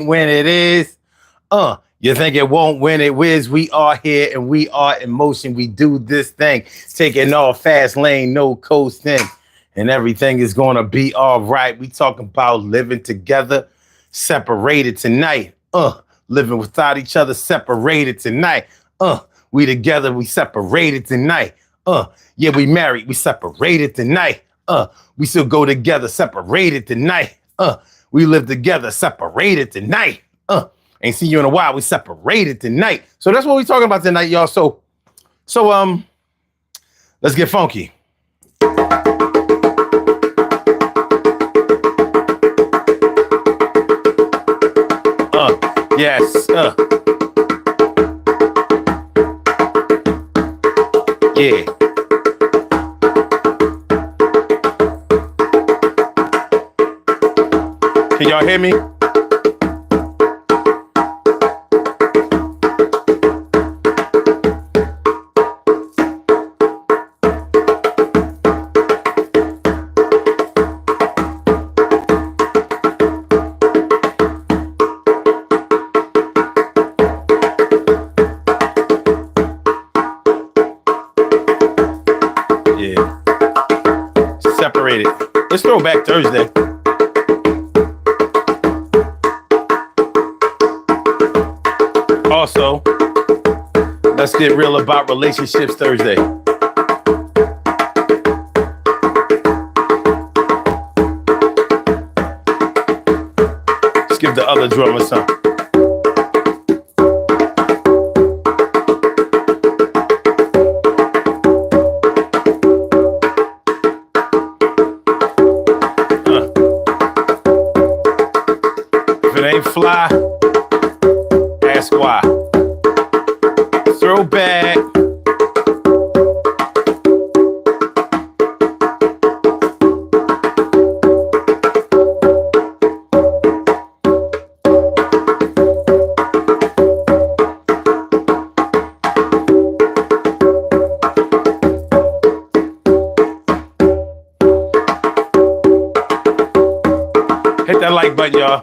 when it is. You think it won't when it whiz. We are here and we are in motion. We do this thing, taking off fast lane, no coasting, and everything is gonna be all right. We talking about living together, separated tonight. Living without each other, separated tonight. We together, we separated tonight. Yeah, we married, we separated tonight. We still go together, separated tonight. We live together, separated tonight. Ain't seen you in a while. We separated tonight. So that's what we're talking about tonight, y'all. So let's get funky. Yes. Yeah. Can y'all hear me? Separated. It's Throwback Thursday. Also, let's get real about relationships Thursday. Let's give the other drummer some. Fly, ask why. Throwback. Hit that like button, y'all.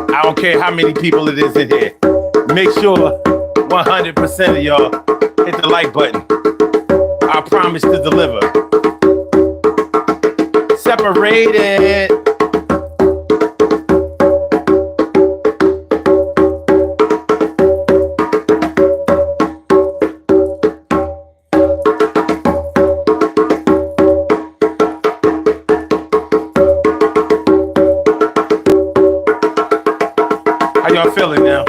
I don't care how many people it is in here. Make sure 100% of y'all hit the like button. I promise to deliver. Separated. How y'all feeling now?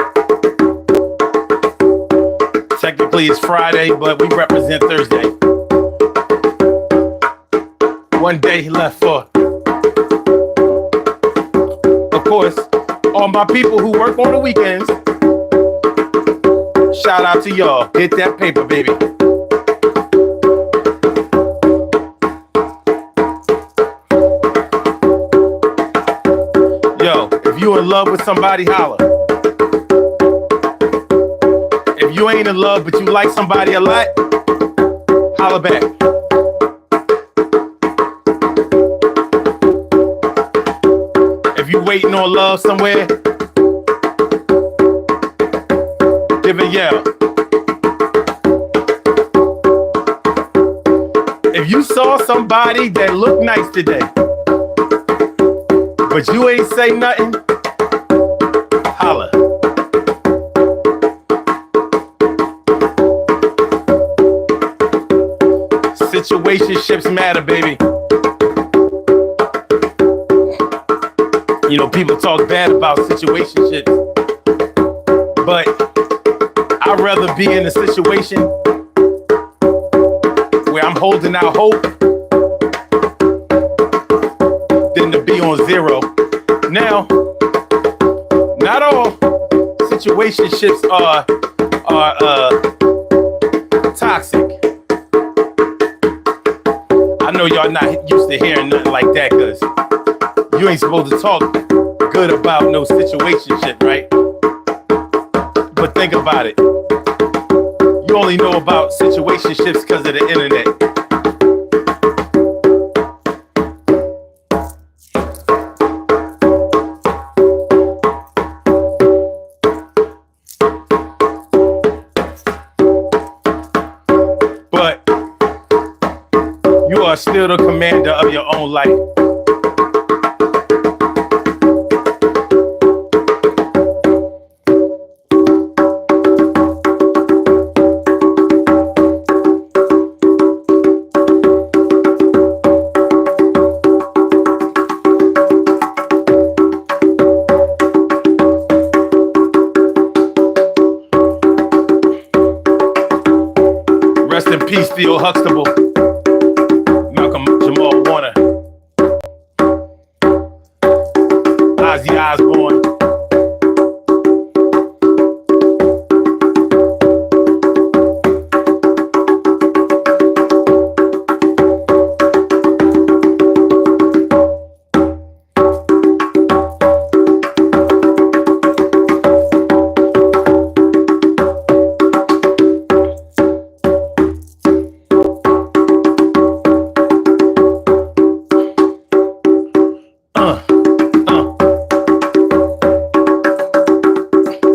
Technically it's Friday, but we represent Thursday. One day left for. Of course, all my people who work on the weekends, shout out to y'all. Hit that paper, baby. Yo, if you in love with somebody, holla. If you ain't in love but you like somebody a lot, holla back. If you waiting on love somewhere, give a yell. If you saw somebody that looked nice today, but you ain't say nothing, holla. Situationships matter, baby. You know, people talk bad about situationships, but I'd rather be in a situation where I'm holding out hope than to be on zero. Now, not all situationships are toxic. I know y'all not used to hearing nothing like that because you ain't supposed to talk good about no situationship, right? But think about it. You only know about situationships because of the internet. Feel the commander of your own life. Rest in peace, Theo Huxtable, Malcolm Jamal Warner, Ozzy Osbourne.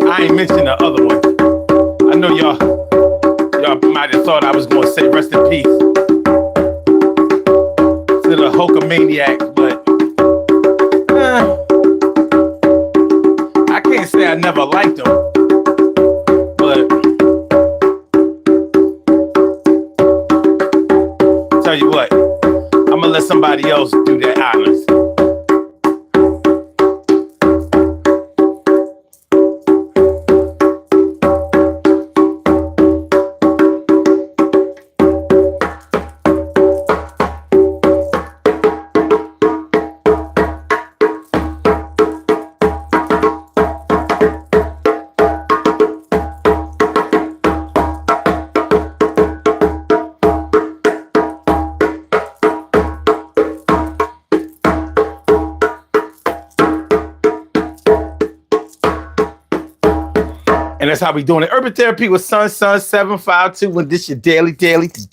I ain't mentioned the other one. I know y'all might have thought I was gonna say rest in peace to the Hulkamaniac, but I can't say I never liked him. But tell you what, I'm gonna let somebody else do that honors. And that's how we doing it. Urban Therapy with Sun 752. When this your daily. It's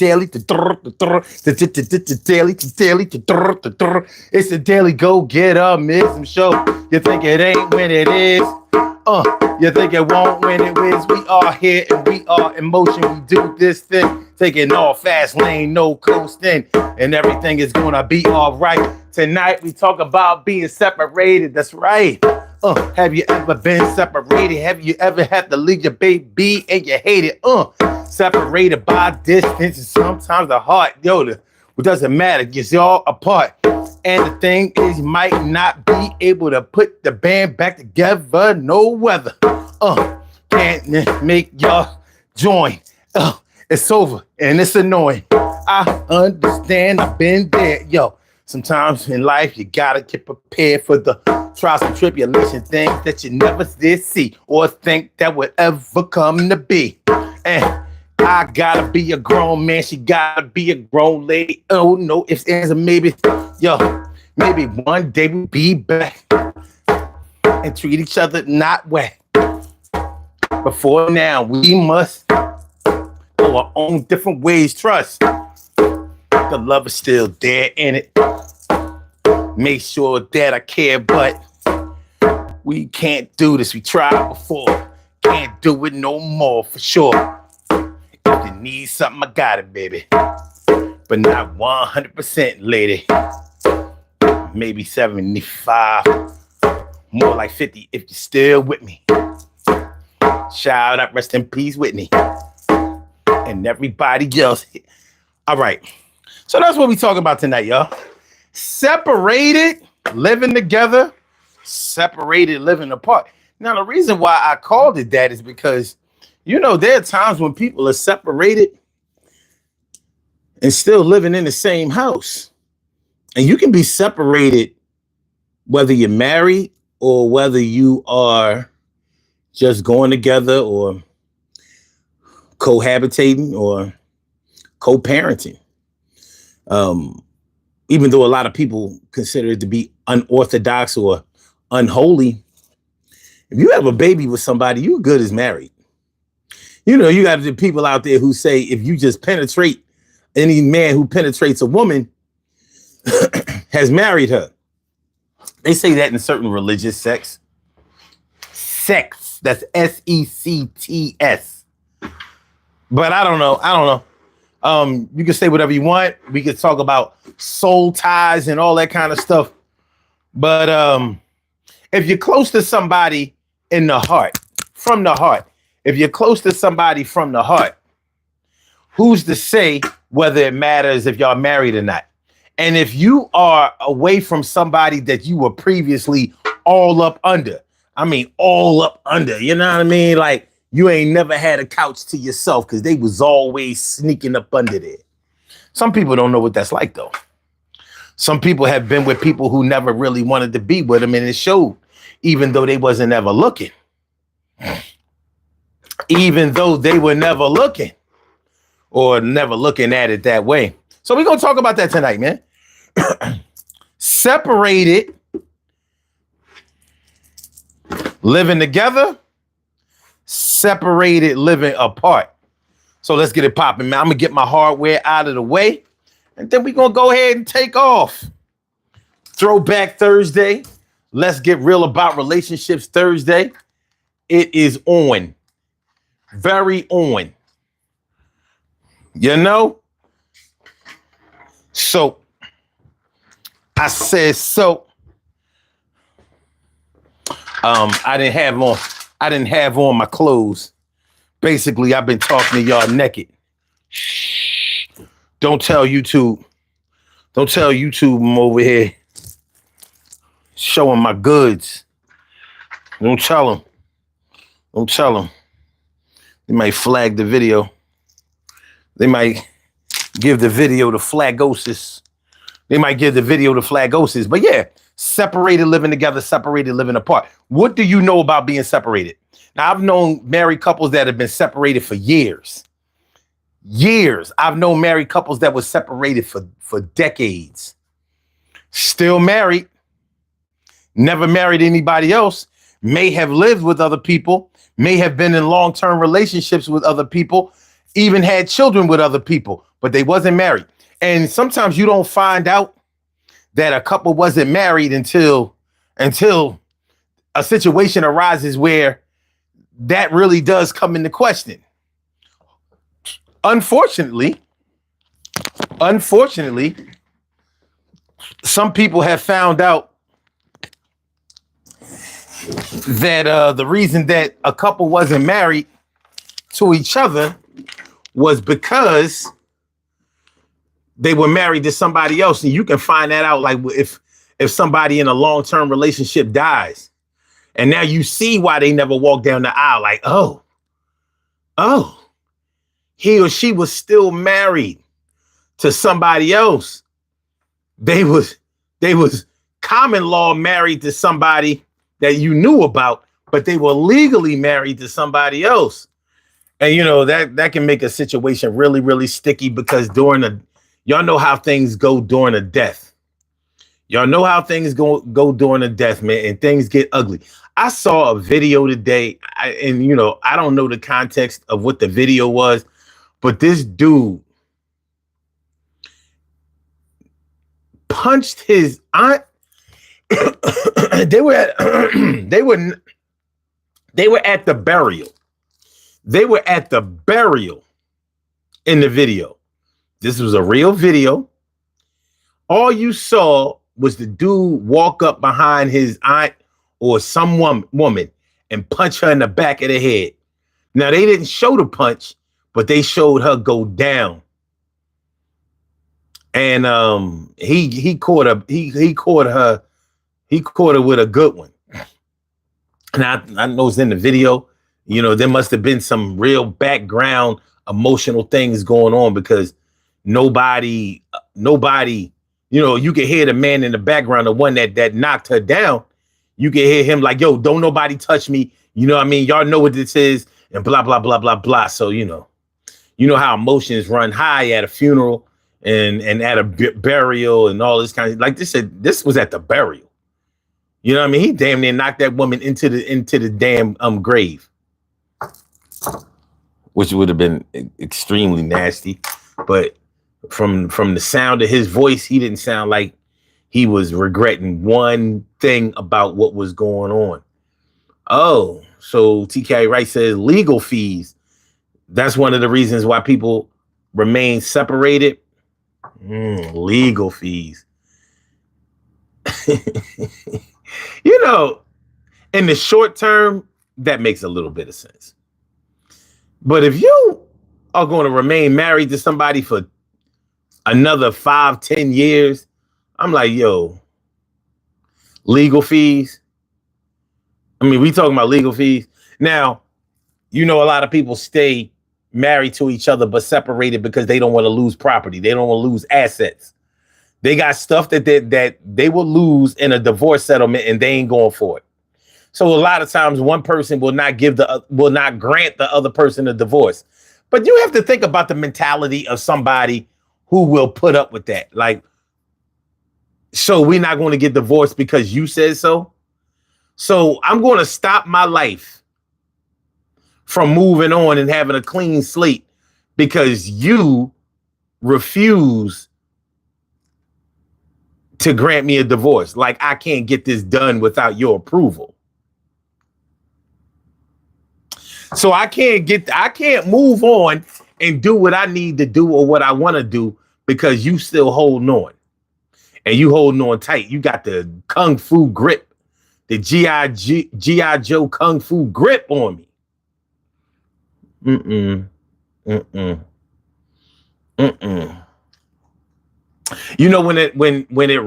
the daily go get up, miss some show. You think it ain't when it is. You think it won't when it is. We are here and we are in motion. We do this thing, taking off fast lane, no coasting, and everything is gonna be all right. Tonight we talk about being separated. That's right. Have you ever been separated? Have you ever had to leave your baby and you hate it? Separated by distance and sometimes the heart. It doesn't matter. It's all apart. And the thing is, you might not be able to put the band back together. No weather. Can't make y'all join. It's over and it's annoying. I understand. I've been there. Sometimes in life, you gotta get prepared for the trials and tribulation, things that you never did see or think that would ever come to be. And I gotta be a grown man, she gotta be a grown lady. Oh no, ifs, ands, and maybe. Maybe one day we'll be back and treat each other not whack. But for now, we must go our own different ways. Trust the love is still there in it. Make sure that I care, but we can't do this. We tried before. Can't do it no more for sure. If you need something, I got it, baby. But not 100%, lady. Maybe 75. More like 50 if you're still with me. Shout out, rest in peace, Whitney. And everybody else. All right. So that's what we talking about tonight, y'all. Separated, living together, separated, living apart. Now, the reason why I called it that is because, there are times when people are separated and still living in the same house. And you can be separated whether you're married or whether you are just going together or cohabitating or co-parenting. Even though a lot of people consider it to be unorthodox or unholy, if you have a baby with somebody, you're good as married. You got the people out there who say if you just penetrate, any man who penetrates a woman has married her. They say that in certain religious sects. That's SECTS. But I don't know. You can say whatever you want. We could talk about soul ties and all that kind of stuff. But if you're close to somebody in the heart, from the heart, if you're close to somebody from the heart, who's to say whether it matters if y'all married or not? And if you are away from somebody that you were previously all up under, I mean, all up under, you know what I mean? Like you ain't never had a couch to yourself because they was always sneaking up under there. Some people don't know what that's like, though. Some people have been with people who never really wanted to be with them, and it showed, even though they wasn't ever looking. Even though they were never looking or never looking at it that way. So we're going to talk about that tonight, man. Separated, living together, separated, living apart. So let's get it popping, man. I'm going to get my hardware out of the way, and then we're going to go ahead and take off. Throwback Thursday. Let's get real about relationships Thursday. It is on. Very on. You know? So, I said so. I didn't have on my clothes. Basically, I've been talking to y'all naked. Shh. Don't tell YouTube. Don't tell YouTube I'm over here showing my goods. Don't tell them. Don't tell them. They might flag the video. They might give the video to flagosis. They might give the video to flagosis. But yeah, separated, living together, separated, living apart. What do you know about being separated? Now, I've known married couples that have been separated for years. Years. I've known married couples that were separated for decades. Still married. Never married anybody else. May have lived with other people. May have been in long-term relationships with other people. Even had children with other people, but they wasn't married. And sometimes you don't find out that a couple wasn't married until a situation arises where that really does come into question. Unfortunately, some people have found out that the reason that a couple wasn't married to each other was because they were married to somebody else. And you can find that out like if somebody in a long-term relationship dies. And now you see why they never walked down the aisle. Like, oh, he or she was still married to somebody else. They was common law married to somebody that you knew about, but they were legally married to somebody else. And you know, that can make a situation really, really sticky because y'all know how things go during a death. Y'all know how things go during a death, man, and things get ugly. I saw a video today, and you know, I don't know the context of what the video was, but this dude punched his aunt. They were at the burial. They were at the burial in the video. This was a real video. All you saw was the dude walk up behind his aunt or some woman and punch her in the back of the head. Now, they didn't show the punch, but they showed her go down. And he caught her with a good one. And I know it's in the video. You know, there must have been some real background emotional things going on because nobody, you know, you can hear the man in the background, the one that knocked her down. You can hear him like, yo, don't nobody touch me. You know what I mean? Y'all know what this is and blah, blah, blah, blah, blah. So, you know how emotions run high at a funeral and at a burial and all this kind of, like this was at the burial. You know what I mean? He damn near knocked that woman into the damn grave, which would have been extremely nasty. But from the sound of his voice, he didn't sound like he was regretting one thing about what was going on. Oh, so TK Wright says legal fees. That's one of the reasons why people remain separated. Legal fees. You know, in the short term, that makes a little bit of sense. But if you are going to remain married to somebody for another 5-10 years, I'm like, yo, legal fees. I mean, we talking about legal fees. Now, you know, a lot of people stay married to each other but separated because they don't want to lose property. They don't want to lose assets. They got stuff that they will lose in a divorce settlement, and they ain't going for it. So a lot of times one person will not grant the other person a divorce. But you have to think about the mentality of somebody who will put up with that. Like, so we're not going to get divorced because you said so. So I'm going to stop my life from moving on and having a clean slate because you refuse to grant me a divorce. Like, I can't get this done without your approval. So I can't move on and do what I need to do or what I want to do because you still holding on. And you holding on tight. You got the Kung Fu grip, the G.I. Joe Kung Fu grip on me. You know, when they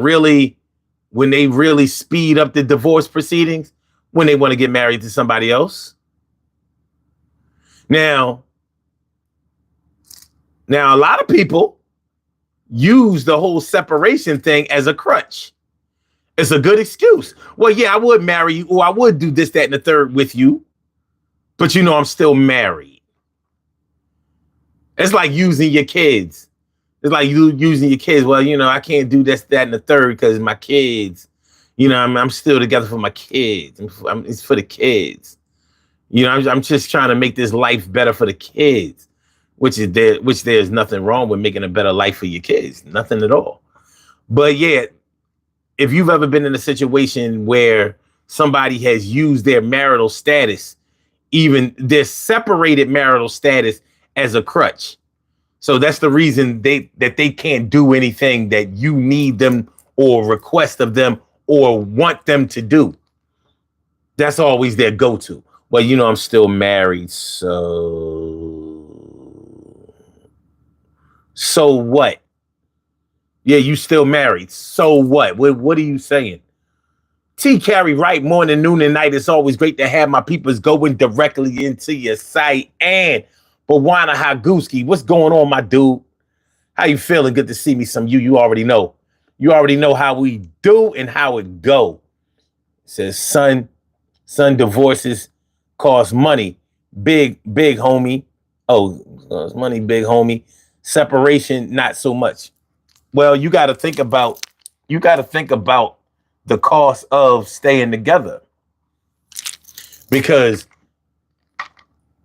really speed up the divorce proceedings, when they want to get married to somebody else. Now, a lot of people use the whole separation thing as a crutch. It's a good excuse. Well, yeah, I would marry you, or I would do this, that, and the third with you, but you know, I'm still married. It's like using your kids. It's like you using your kids. Well, you know, I can't do this, that, and the third because my kids. You know, I'm still together for my kids. It's for the kids. You know, I'm just trying to make this life better for the kids, which there's nothing wrong with making a better life for your kids. Nothing at all. But yeah, if you've ever been in a situation where somebody has used their marital status, even their separated marital status, as a crutch. So that's the reason they can't do anything that you need them or request of them or want them to do. That's always their go-to. Well, you know, I'm still married, so what? Yeah, you still married. So what? What are you saying? T. Carey Wright, morning, noon, and night. It's always great to have my peoples going directly into your site. And Bwana Haguski, what's going on, my dude? How you feeling? Good to see me. You already know. You already know how we do and how it go. It says, son divorces cost money. Big homie. Oh, it's money, big homie. Separation, not so much. Well, you got to think about the cost of staying together. Because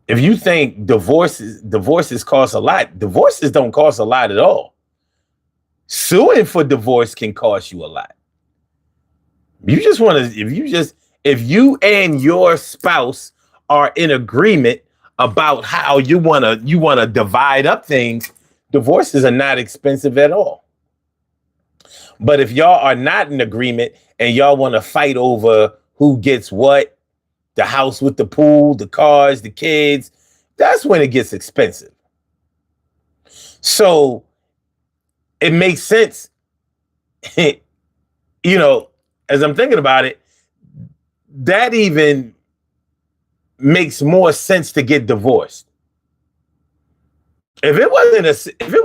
if you think divorces cost a lot, divorces don't cost a lot at all. Suing for divorce can cost you a lot. If you and your spouse are in agreement about how you want to divide up things, divorces are not expensive at all. But if y'all are not in agreement and y'all want to fight over who gets what, the house with the pool, the cars, the kids, that's when it gets expensive. So it makes sense, you know, as I'm thinking about it, that even makes more sense to get divorced. If it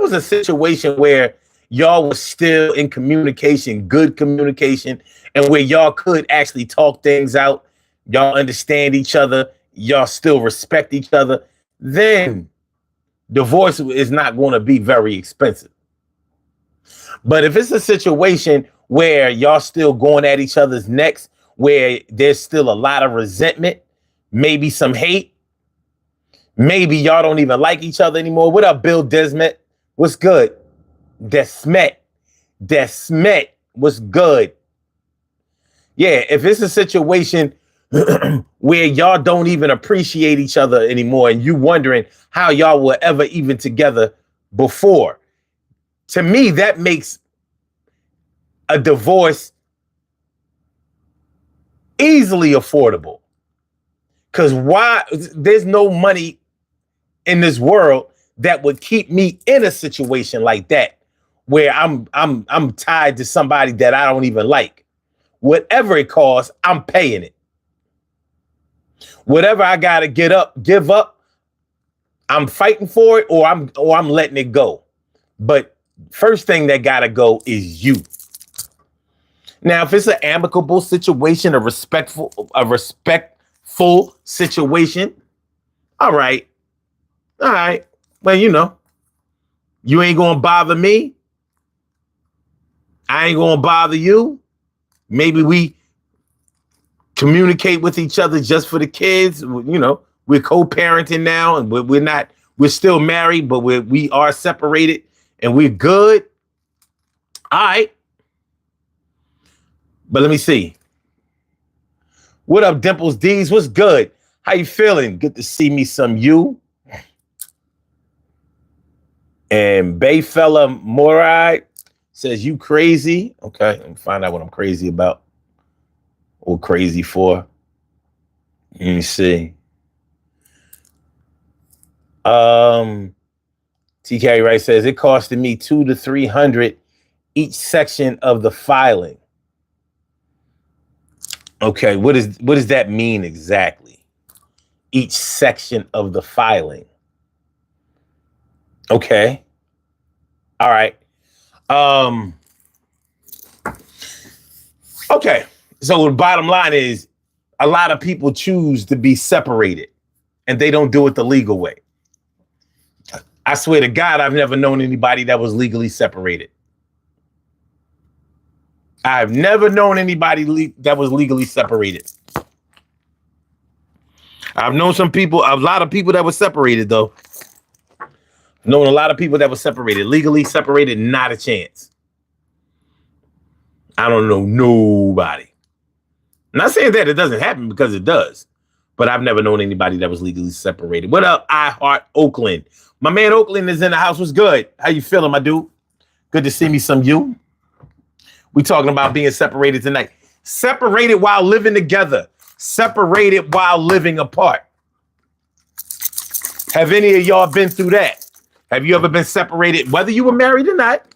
was a situation where y'all was still in communication, good communication, and where y'all could actually talk things out, y'all understand each other, y'all still respect each other, then divorce is not going to be very expensive. But if it's a situation where y'all still going at each other's necks, where there's still a lot of resentment, maybe some hate, maybe y'all don't even like each other anymore. What up, Bill Desmet? What's good? Desmet, what's good? Yeah, if it's a situation where y'all don't even appreciate each other anymore and you wondering how y'all were ever even together before. To me, that makes a divorce easily affordable. Because why? There's no money in this world that would keep me in a situation like that, where I'm tied to somebody that I don't even like. Whatever it costs, I'm paying it. Whatever I gotta give up, I'm fighting for it, or I'm letting it go. But first thing that gotta go is you. Now, if it's an amicable situation, a respectful situation, all right. Well, you ain't gonna bother me. I ain't gonna bother you. Maybe we communicate with each other just for the kids. We're co-parenting now, and we're still married, but we are separated, and we're good. All right. But let me see. What up, Dimples D's? What's good? How you feeling? Good to see me some you. And Bayfella Morai says, you crazy? Okay, let me find out what I'm crazy about. Or crazy for. Let me see. TK Wright says, it costed me $200 to $300 each section of the filing. Okay, what does that mean exactly? Each section of the filing. Okay. All right. Okay. So the bottom line is, a lot of people choose to be separated, and they don't do it the legal way. I swear to God, I've never known anybody that was legally separated. I've never known anybody that was legally separated. I've known a lot of people that were separated, though. Known a lot of people that were separated. Legally separated, not a chance. I don't know nobody. I'm not saying that it doesn't happen, because it does. But I've never known anybody that was legally separated. What up, I Heart Oakland? My man Oakland is in the house. What's good? How you feeling, my dude? Good to see me some you. We talking about being separated tonight. Separated while living together. Separated while living apart. Have any of y'all been through that? Have you ever been separated, whether you were married or not?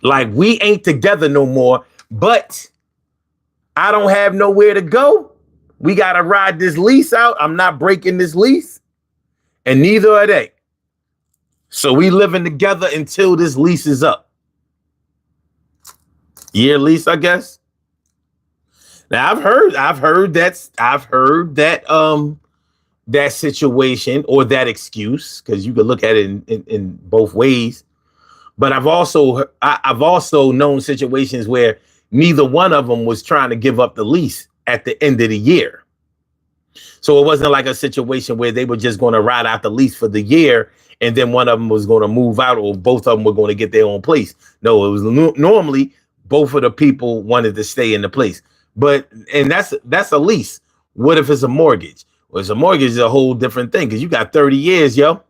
Like, we ain't together no more, but I don't have nowhere to go. We got to ride this lease out. I'm not breaking this lease, and neither are they. So we living together until this lease is up. Year lease, I guess. Now I've heard that situation or that excuse, because you could look at it in both ways. But I've also known situations where neither one of them was trying to give up the lease at the end of the year. So it wasn't like a situation where they were just going to ride out the lease for the year and then one of them was going to move out, or both of them were going to get their own place. No, it was normally both of the people wanted to stay in the place. And that's a lease. What if it's a mortgage? Well, it's a mortgage is a whole different thing, because you got 30 years, yo.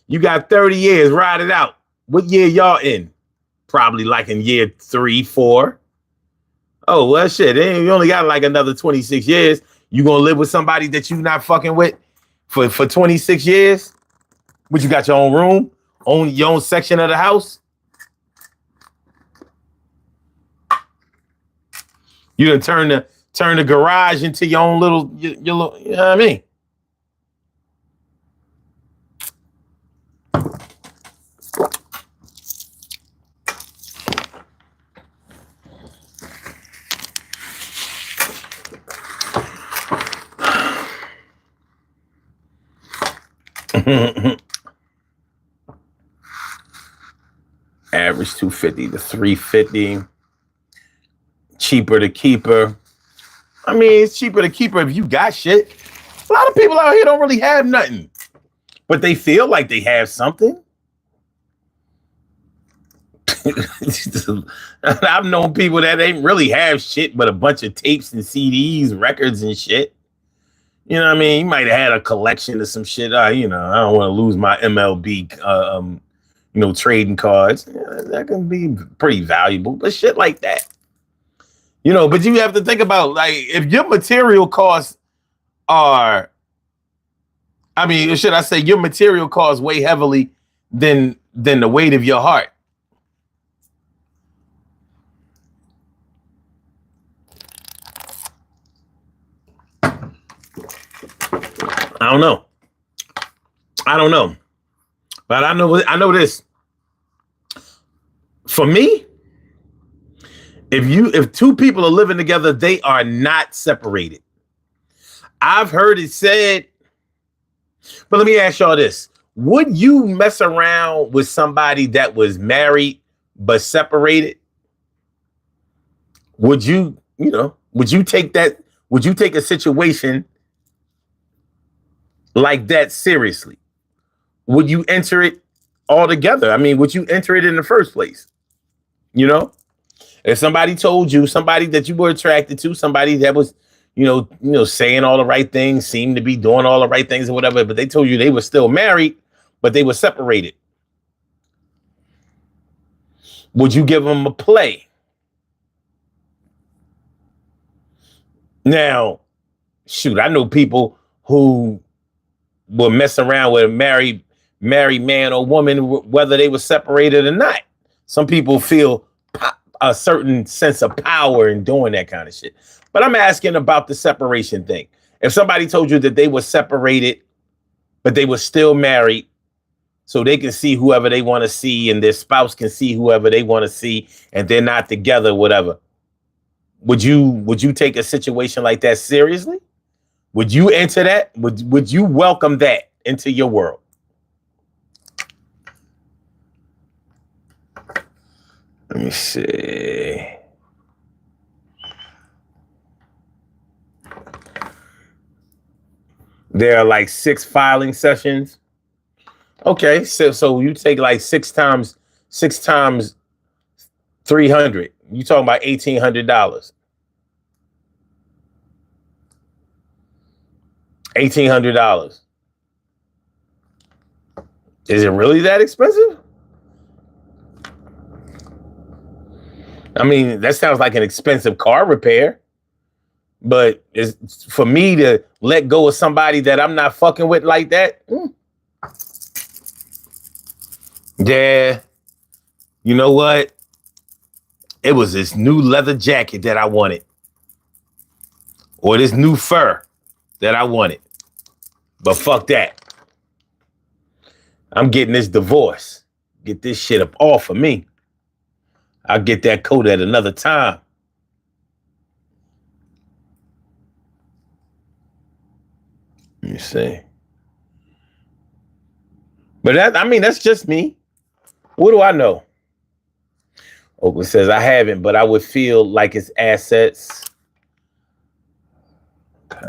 You got 30 years, ride it out. What year y'all in? Probably like in year 3, 4. Oh, well, shit. You only got like another 26 years. You gonna live with somebody that you not fucking with for 26 years? But you got your own room, your own section of the house? You done turn the garage into your own little, your little, you know what I mean? Average 250 to 350. Cheaper to keeper. I mean, it's cheaper to keeper if you got shit. A lot of people out here don't really have nothing, but they feel like they have something. I've known people that ain't really have shit but a bunch of tapes and CDs, records and shit. You know what I mean? You might have had a collection of some shit. You know, I don't want to lose my MLB, trading cards. Yeah, that can be pretty valuable, but shit like that. You know, but you have to think about, like, if your material costs are, I mean, should I say your material costs weigh heavily than the weight of your heart. I don't know. But I know this. For me, if two people are living together, they are not separated. I've heard it said, but let me ask y'all this. Would you mess around with somebody that was married but separated? Would you take a situation like that seriously? Would you enter it all together? I mean, would you enter it in the first place? You know, if somebody told you, somebody that you were attracted to, somebody that was, saying all the right things, seemed to be doing all the right things or whatever, but they told you they were still married, but they were separated. Would you give them a play? Now, shoot, I know people who will mess around with a married man or woman, whether they were separated or not. Some people feel a certain sense of power in doing that kind of shit. But I'm asking about the separation thing. If somebody told you that they were separated, but they were still married, so they can see whoever they want to see and their spouse can see whoever they want to see, and they're not together, whatever. Would you take a situation like that seriously? Would you enter that? Would you welcome that into your world? Let me see. There are like 6 filing sessions. Okay, so you take like 6 times 300. You talking about $1,800. $1,800. Is it really that expensive? I mean, that sounds like an expensive car repair. But it's for me to let go of somebody that I'm not fucking with like that. Yeah. You know what? It was this new leather jacket that I wanted. Or this new fur that I wanted. But fuck that. I'm getting this divorce. Get this shit up off of me. I'll get that coat at another time. Let me see. But that's just me. What do I know? Oakland says, I haven't, but I would feel like it's assets. Okay.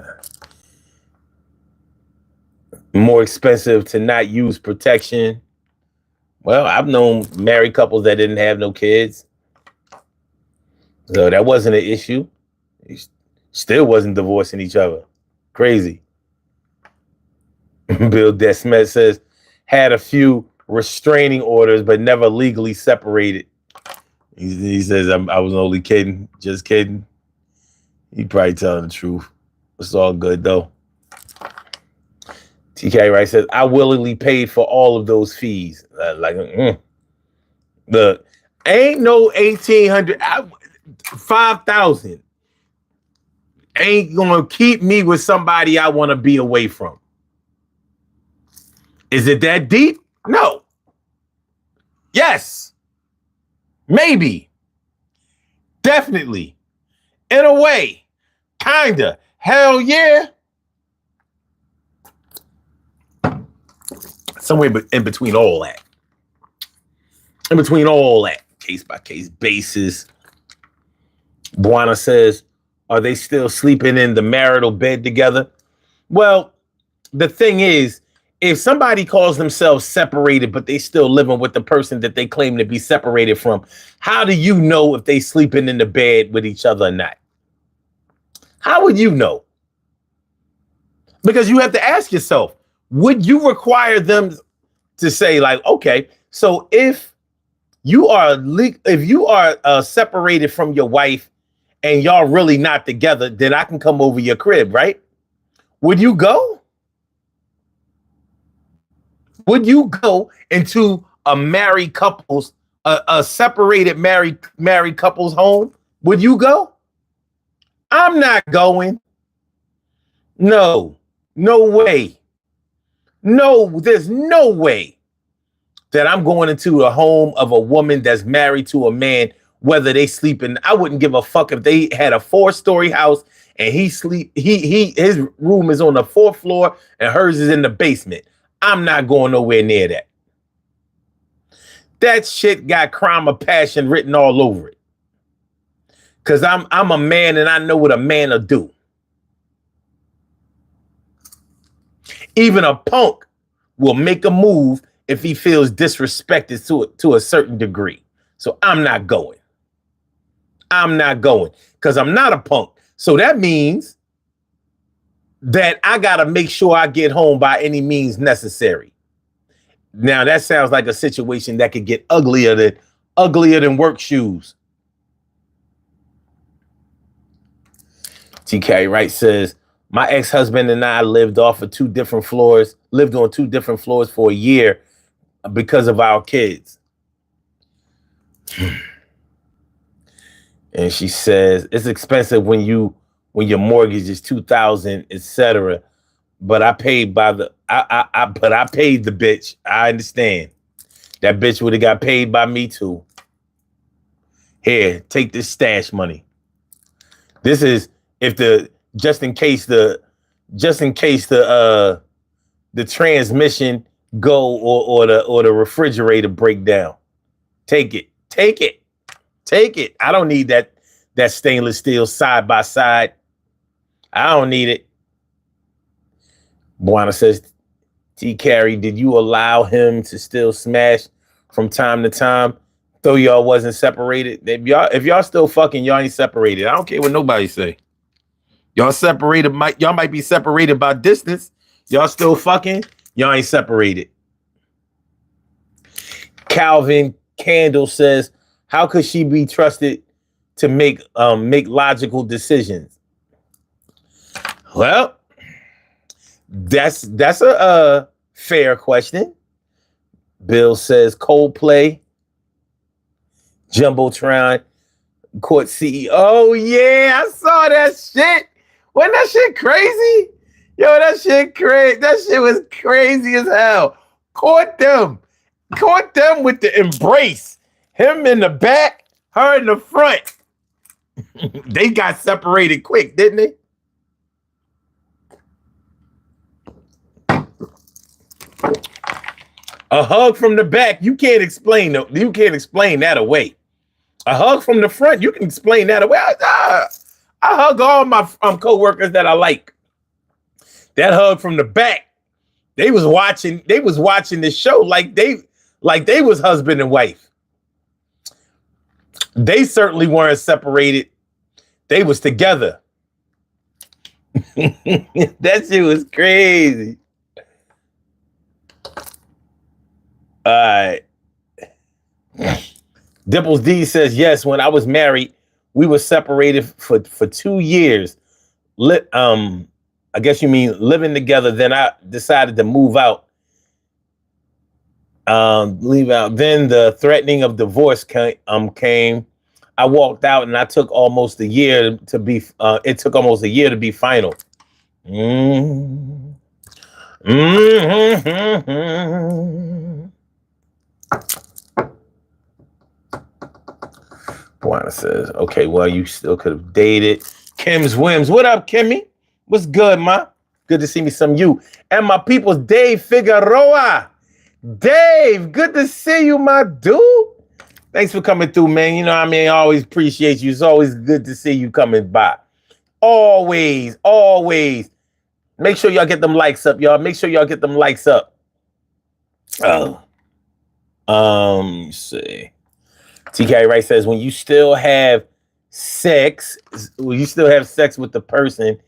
More expensive to not use protection. Well, I've known married couples that didn't have no kids. So that wasn't an issue. They still wasn't divorcing each other. Crazy. Bill Desmet says, had a few restraining orders, but never legally separated. He says, I was only kidding. Just kidding. He probably telling the truth. It's all good, though. TK Wright says, I willingly paid for all of those fees. Look, ain't no 1,800, 5,000 ain't gonna keep me with somebody I want to be away from. Is it that deep? No. Yes. Maybe. Definitely. In a way. Kinda. Hell yeah. Somewhere in between all that. In between all that. Case by case basis. Buana says, are they still sleeping in the marital bed together? Well, the thing is, if somebody calls themselves separated, but they still living with the person that they claim to be separated from, how do you know if they sleeping in the bed with each other or not? How would you know? Because you have to ask yourself, would you require them to say like, okay, so if you are separated from your wife and y'all really not together, then I can come over your crib, right? Would you go? Would you go into a married couple's a separated married couple's home? Would you go? I'm not going. No way. No, there's no way that I'm going into a home of a woman that's married to a man, whether they sleep in. I wouldn't give a fuck if they had a 4-story house and his room is on the 4th floor and hers is in the basement. I'm not going nowhere near that. That shit got crime of passion written all over it. Cause I'm a man and I know what a man will do. Even a punk will make a move if he feels disrespected to a certain degree. So I'm not going. I'm not going because I'm not a punk. So that means that I got to make sure I get home by any means necessary. Now that sounds like a situation that could get uglier than work shoes. TK Wright says, my ex-husband and I lived on 2 different floors for a year because of our kids. And she says, it's expensive when your mortgage is $2,000, etc. But I paid I paid the bitch. I understand. That bitch would have got paid by me too. Here, take this stash money. This is just in case the transmission go or the refrigerator break down. Take it. I don't need that stainless steel side by side. I don't need it. Buana says, T. Carey, did you allow him to still smash from time to time? Though y'all wasn't separated. If y'all still fucking, y'all ain't separated. I don't care what nobody say. Y'all separated, y'all might be separated by distance. Y'all still fucking, y'all ain't separated. Calvin Candle says, how could she be trusted to make logical decisions? Well, that's a fair question. Bill says Coldplay, Jumbotron, court CEO. Oh yeah, I saw that shit. Wasn't that shit crazy? Yo, that shit crazy. That shit was crazy as hell. Caught them with the embrace. Him in the back, her in the front. They got separated quick, didn't they? A hug from the back, you can't explain that away. A hug from the front, you can explain that away. I hug all my co-workers that I like. That hug from the back, they was watching the show like they was husband and wife. They certainly weren't separated. They was together. That shit was crazy. All right. Dimples D says, yes, when I was married, we were separated for 2 years. I guess you mean living together. Then I decided to move out. Leave out. Then the threatening of divorce came. I walked out and I took almost a year to be it took almost a year to be final. Buana says, okay, well, you still could have dated. Kim's Whims. What up, Kimmy? What's good, ma? Good to see me some you. And my people's Dave Figueroa. Dave, good to see you, my dude. Thanks for coming through, man. You know what I mean? I always appreciate you. It's always good to see you coming by. Always. Make sure y'all get them likes up, y'all. Make sure y'all get them likes up. Oh. Let's see. TK Wright says, when you still have sex with the person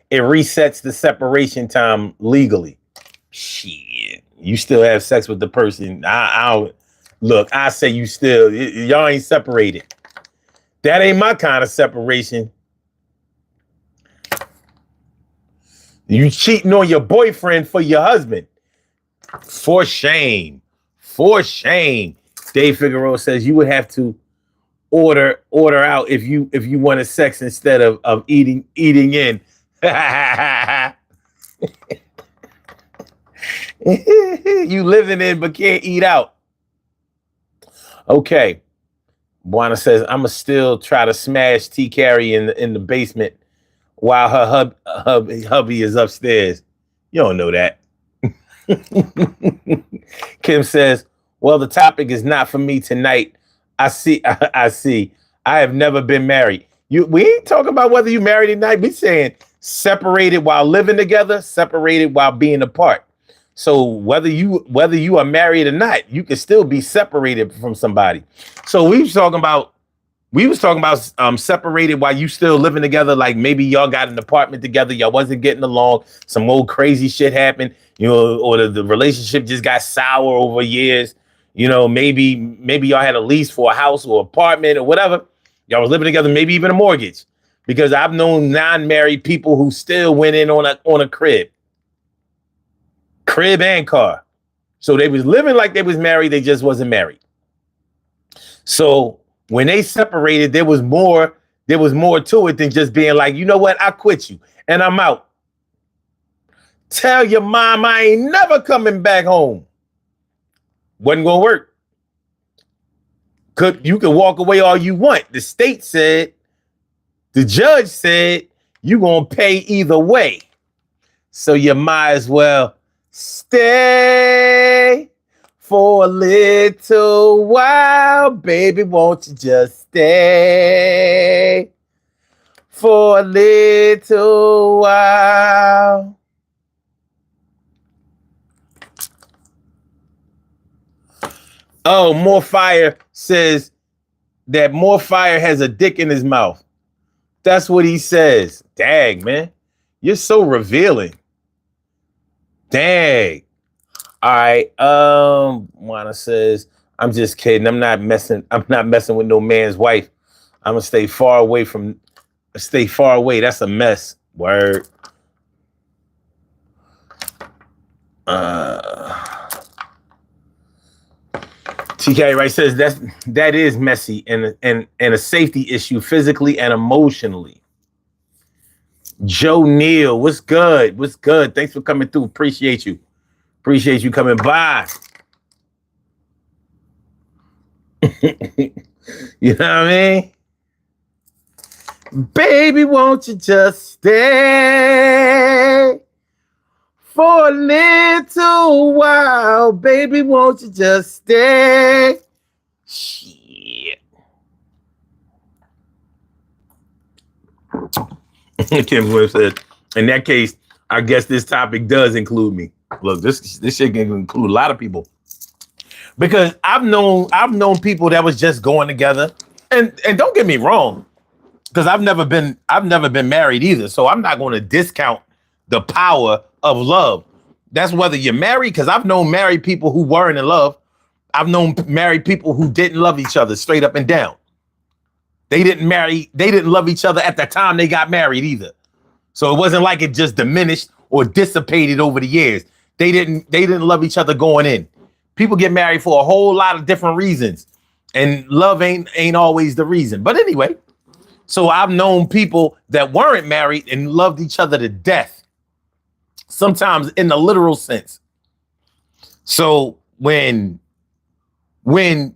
it resets the separation time legally. Shit, you still have sex with the person. Look, I say you still, y'all ain't separated. That ain't my kind of separation. You cheating on your boyfriend for your husband. For shame. For shame. Dave Figueroa says you would have to order out if you wanted sex instead of eating in. You living in but can't eat out. Okay. Buana says I'ma still try to smash T Carey in the basement while her hubby is upstairs. You don't know that. Kim says, well, the topic is not for me tonight. I see. I have never been married. We ain't talking about whether you married tonight. We saying separated while living together, separated while being apart. So whether you are married or not, you can still be separated from somebody. So we was talking about separated while you still living together. Like maybe y'all got an apartment together, y'all wasn't getting along, some old crazy shit happened, or the relationship just got sour over years. Maybe y'all had a lease for a house or apartment or whatever. Y'all was living together, maybe even a mortgage. Because I've known non-married people who still went in on a crib and car. So they was living like they was married, they just wasn't married. So when they separated, there was more to it than just being like, you know what, I quit you and I'm out. Tell your mom I ain't never coming back home. Wasn't gonna work. You could walk away all you want. The state said, the judge said, you gonna pay either way. So you might as well stay for a little while, baby. Won't you just stay for a little while? Oh, More Fire says that More Fire has a dick in his mouth. That's what he says. Dang, man. You're so revealing. Dang. All right. Juana says, I'm just kidding. I'm not messing with no man's wife. I'm gonna stay far away. That's a mess. Word. TK Wright says that is messy and a safety issue physically and emotionally. Joe Neal, what's good? What's good? Thanks for coming through. Appreciate you. Appreciate you coming by. You know what I mean? Baby, won't you just stay for a little while? Baby, won't you just stay? Shit. Kim Williams said, in that case, I guess this topic does include me. Look, this shit can include a lot of people. Because I've known people that was just going together. And don't get me wrong, because I've never been married either. So I'm not going to discount the power of love. That's whether you're married, because I've known married people who weren't in love. I've known married people who didn't love each other straight up and down. They didn't love each other at the time they got married either. So it wasn't like it just diminished or dissipated over the years. They didn't love each other going in. People get married for a whole lot of different reasons, and love ain't always the reason. But anyway, so I've known people that weren't married and loved each other to death, sometimes in the literal sense. So when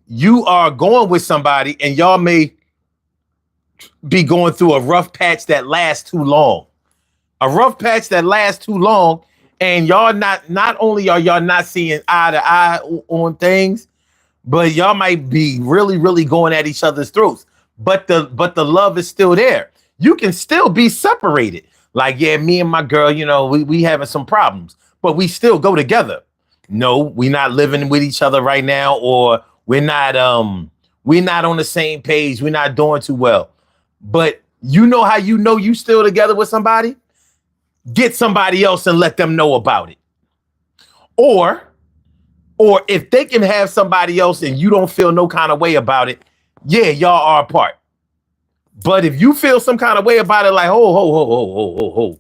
you are going with somebody and y'all may be going through a rough patch that lasts too long, and y'all not only are y'all not seeing eye to eye on things, but y'all might be really, really going at each other's throats. But the love is still there. You can still be separated. Like, yeah, me and my girl, we having some problems, but we still go together. No, we're not living with each other right now, or we're not on the same page. We're not doing too well. But how you still together with somebody? get somebody else and let them know about it. Or if they can have somebody else and you don't feel no kind of way about it, yeah, y'all are apart. But if you feel some kind of way about it, like, ho.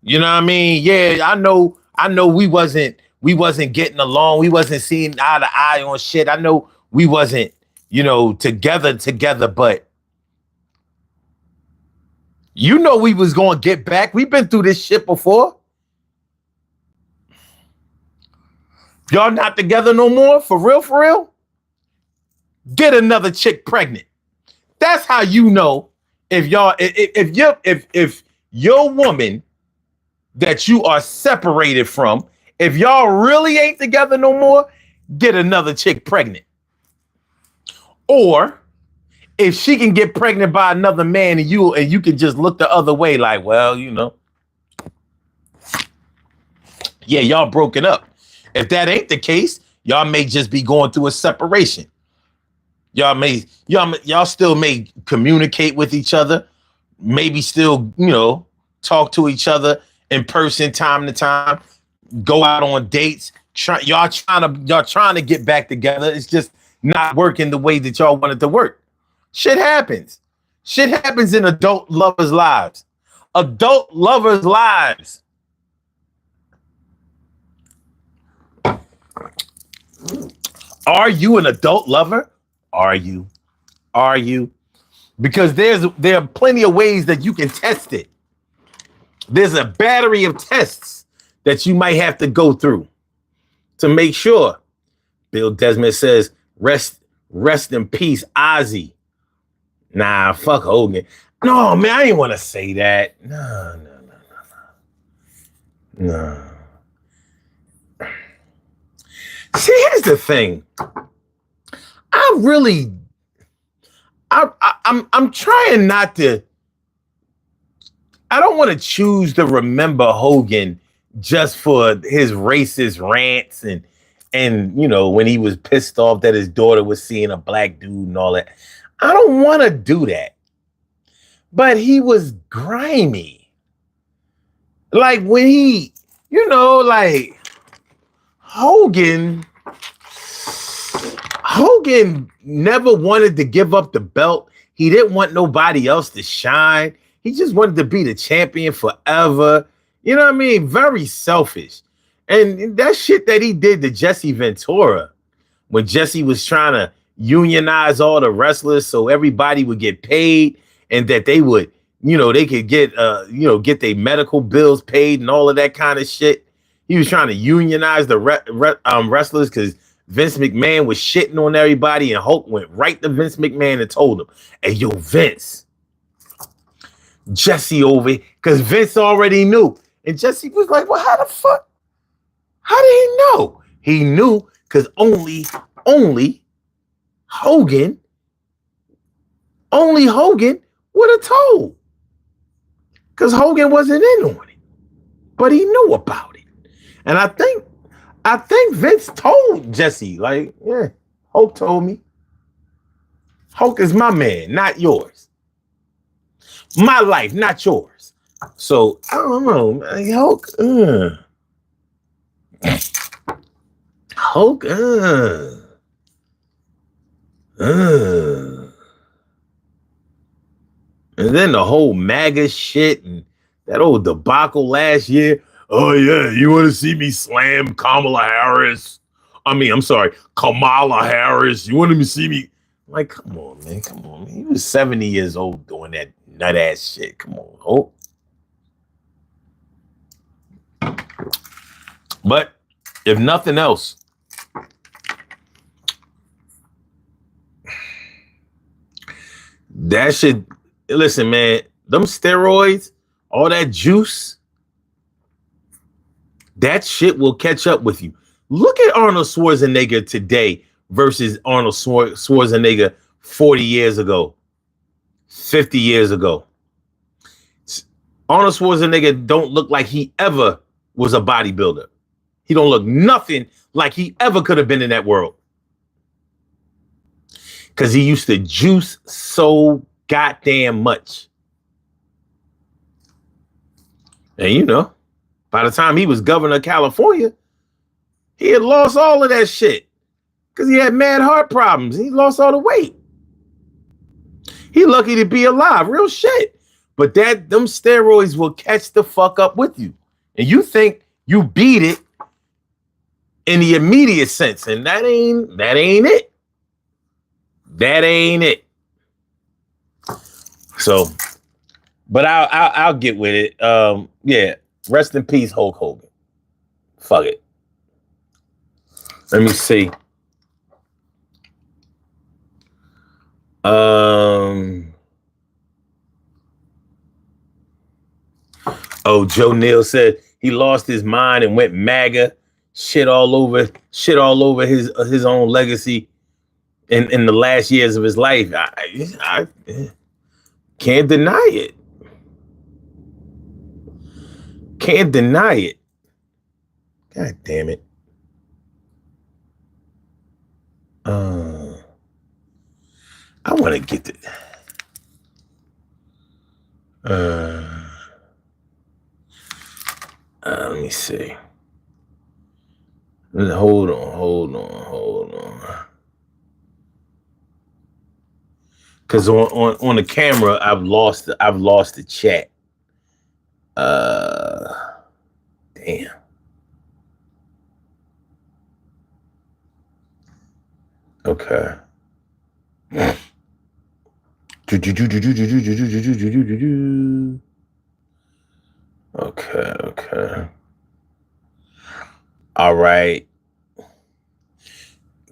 You know what I mean? Yeah, I know we wasn't getting along. We wasn't seeing eye to eye on shit. I know we wasn't, together, but we was gonna get back. We've been through this shit before. Y'all not together no more? For real? Get another chick pregnant. That's how you know if your woman that you are separated from, if y'all really ain't together no more, get another chick pregnant. Or if she can get pregnant by another man and you can just look the other way like, well, yeah, y'all broken up. If that ain't the case, y'all may just be going through a separation. Y'all still may communicate with each other, maybe still, talk to each other in person time to time, go out on dates. Y'all trying to get back together. It's just not working the way that y'all want it to work. Shit happens. Shit happens in adult lovers' lives. Adult lovers' lives. Are you an adult lover? Are you? Because there are plenty of ways that you can test it. There's a battery of tests that you might have to go through to make sure. Bill Desmond says, rest in peace, Ozzy. Nah, fuck Hogan. No, man, I didn't want to say that. No. See, here's the thing. I'm trying not to. I don't want to choose to remember Hogan just for his racist rants and when he was pissed off that his daughter was seeing a black dude and all that. I don't want to do that. But he was grimy. Like when he, like Hogan never wanted to give up the belt. He didn't want nobody else to shine. He just wanted to be the champion forever. You know what I mean? Very selfish. And that shit that he did to Jesse Ventura, when Jesse was trying to unionize all the wrestlers so everybody would get paid and that they would, they could get, get their medical bills paid and all of that kind of shit. He was trying to unionize the wrestlers because Vince McMahon was shitting on everybody, and Hulk went right to Vince McMahon and told him, hey, yo, Vince, Jesse over here, because Vince already knew. And Jesse was like, well, how the fuck? How did he know? He knew because only Hogan would have told. Because Hogan wasn't in on it. But he knew about it. And I think Vince told Jesse, like, yeah, Hulk told me. Hulk is my man, not yours. My life, not yours. So, I don't know. Hulk, And then the whole MAGA shit and that old debacle last year. Oh, yeah, you want to see me slam Kamala Harris? Kamala Harris. You want to see me? Like, come on, man. He was 70 years old doing that nut ass shit. Come on, Hulk. But if nothing else, that should, listen, man, them steroids, all that juice, that shit will catch up with you. Look at Arnold Schwarzenegger today versus Arnold Schwarzenegger 40 years ago, 50 years ago. Arnold Schwarzenegger don't look like he ever was a bodybuilder. He don't look nothing like he ever could have been in that world. Because he used to juice so goddamn much. And you know, by the time he was governor of California, he had lost all of that shit because he had mad heart problems. He lost all the weight. He lucky to be alive, real shit. But them steroids will catch the fuck up with you. And you think you beat it in the immediate sense. And that ain't it. That ain't it. So, but I'll get with it. Yeah. Rest in peace, Hulk Hogan. Fuck it. Let me see. Oh, Joe Neal said he lost his mind and went MAGA, shit all over his own legacy in the last years of his life. I can't deny it. Can't deny it. God damn it. I want to get it. Let me see. Hold on. Because on the camera, I've lost the chat. Damn. Okay. Okay. All right.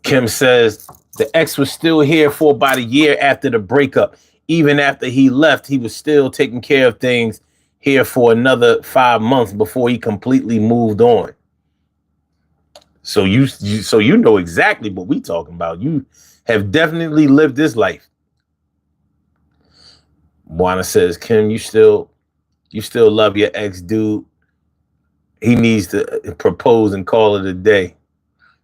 Kim says the ex was still here for about a year after the breakup. Even after he left, he was still taking care of things here for another 5 months before he completely moved on. So you know exactly what we talking about. You have definitely lived this life. Juana says, Kim, you still love your ex, dude. He needs to propose and call it a day.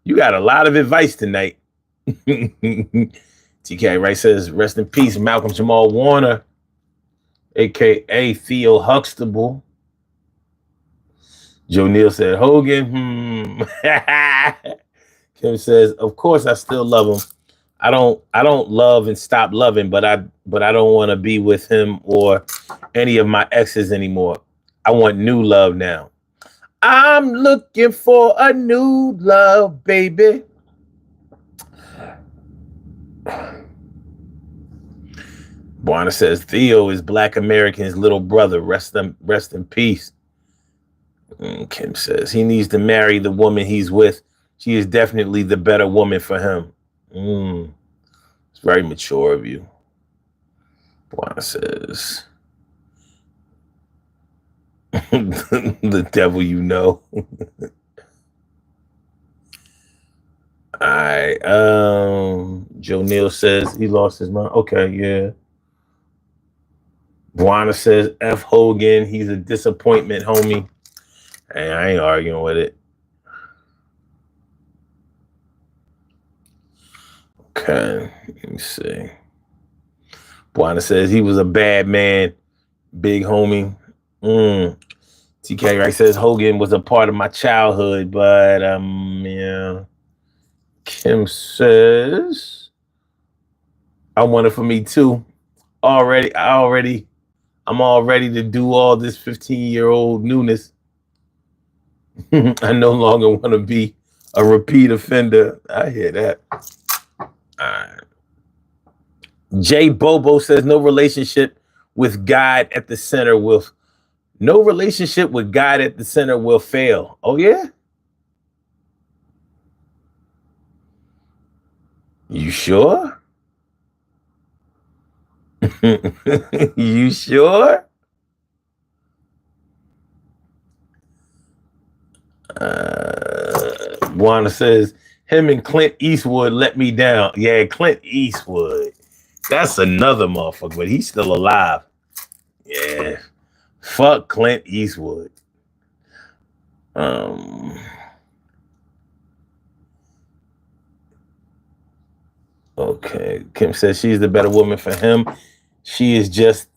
You got a lot of advice tonight. TK Wright says, rest in peace, Malcolm Jamal Warner, aka Theo Huxtable. Joe Neal said, Hogan. Kim says, of course I still love him. I don't love and stop loving, but I don't want to be with him or any of my exes anymore. I want new love now. I'm looking for a new love, baby. Buana says Theo is Black American's little brother. Rest in peace. Kim says he needs to marry the woman he's with. She is definitely the better woman for him. It's very mature of you. Buana says the devil you know. All right. Joe Neal says he lost his mind. Okay, yeah. Buana says F Hogan, he's a disappointment, homie. Hey, I ain't arguing with it. Okay, let me see. Buana says he was a bad man, big homie. TK Wright says Hogan was a part of my childhood, but yeah. Kim says I want it for me too. I'm all ready to do all this 15-year-old newness. I no longer want to be a repeat offender. I hear that. All right. Jay Bobo says no relationship with God at the center will fail. Oh yeah? You sure? You sure? Wanda says him and Clint Eastwood let me down. Yeah, Clint Eastwood. That's another motherfucker, but he's still alive. Yeah. Fuck Clint Eastwood. Okay. Kim says she's the better woman for him. She is just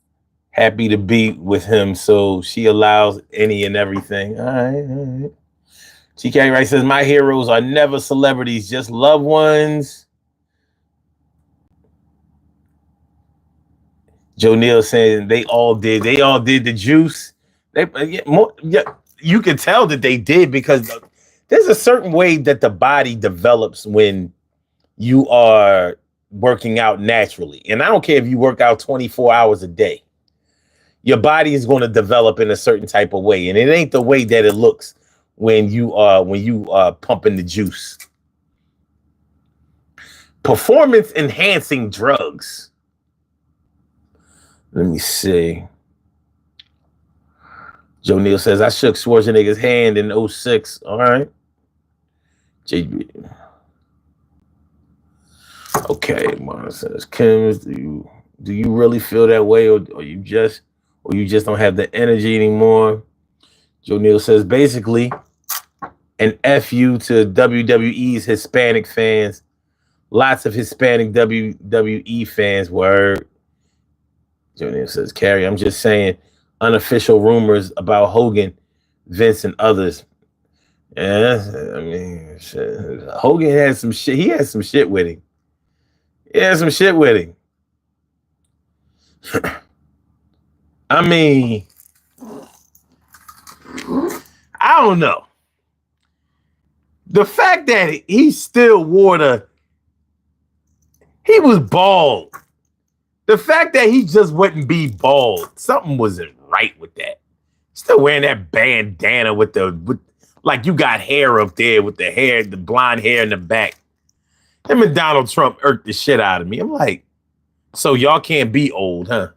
happy to be with him, so she allows any and everything. All right. TK Wright says, my heroes are never celebrities, just loved ones. Joe Neal saying they all did the juice. You can tell that they did, because there's a certain way that the body develops when you are working out naturally. And I don't care if you work out 24 hours a day. Your body is going to develop in a certain type of way, and it ain't the way that it looks when you are pumping the juice. Performance enhancing drugs. Let me see. Joe Neal says, I shook Schwarzenegger's hand in 06. All right. JB. Okay, Mona says, Kim, do you really feel that way, or you just don't have the energy anymore? Joe Neal says, basically, an FU to WWE's Hispanic fans. Lots of Hispanic WWE fans. Word. Joe Neal says, Carrie, I'm just saying, unofficial rumors about Hogan, Vince, and others. Yeah, I mean, shit. Hogan had some shit. He had some shit with him. I mean, I don't know. The fact that he still he was bald. The fact that he just wouldn't be bald, something wasn't right with that. Still wearing that bandana with like you got hair up there with the blonde hair in the back. Him and Donald Trump irked the shit out of me. I'm like, so y'all can't be old, huh?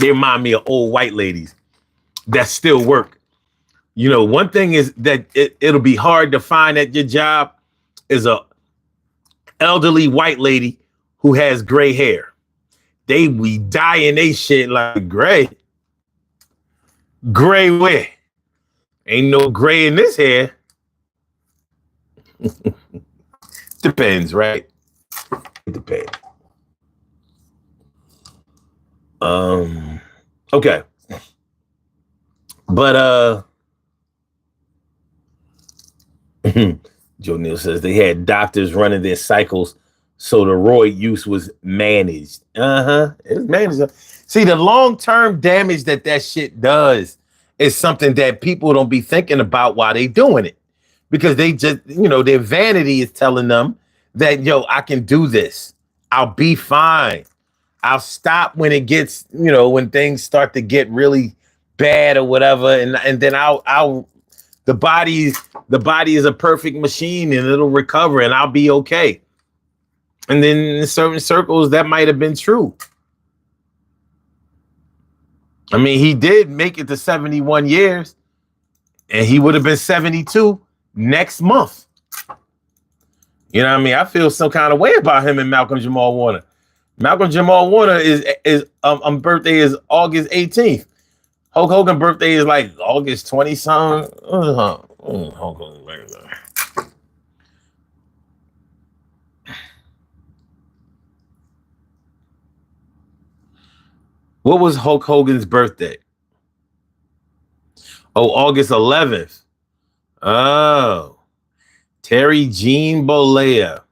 They remind me of old white ladies that still work. You know, one thing is that it'll be hard to find at your job is a elderly white lady who has gray hair. They be dyeing they shit like gray. Gray where? Ain't no gray in this hair. Depends, right? It depends. Okay. But Joe Neal says they had doctors running their cycles, so the roid use was managed. It was managed. See, the long-term damage that shit does is something that people don't be thinking about while they doing it, because they just, their vanity is telling them that, I can do this. I'll be fine. I'll stop when it gets, when things start to get really bad or whatever, and then I'll the body is a perfect machine and it'll recover and I'll be okay. And then in certain circles that might have been true. I mean, he did make it to 71 years and he would have been 72 next month. You know what I mean? I feel some kind of way about him and Malcolm Jamal Warner. Malcolm Jamal Warner is birthday is August 18th. Hulk Hogan birthday is like August 20 something. What was Hulk Hogan's birthday? Oh, August 11th. Oh. Terry Jean Bollea.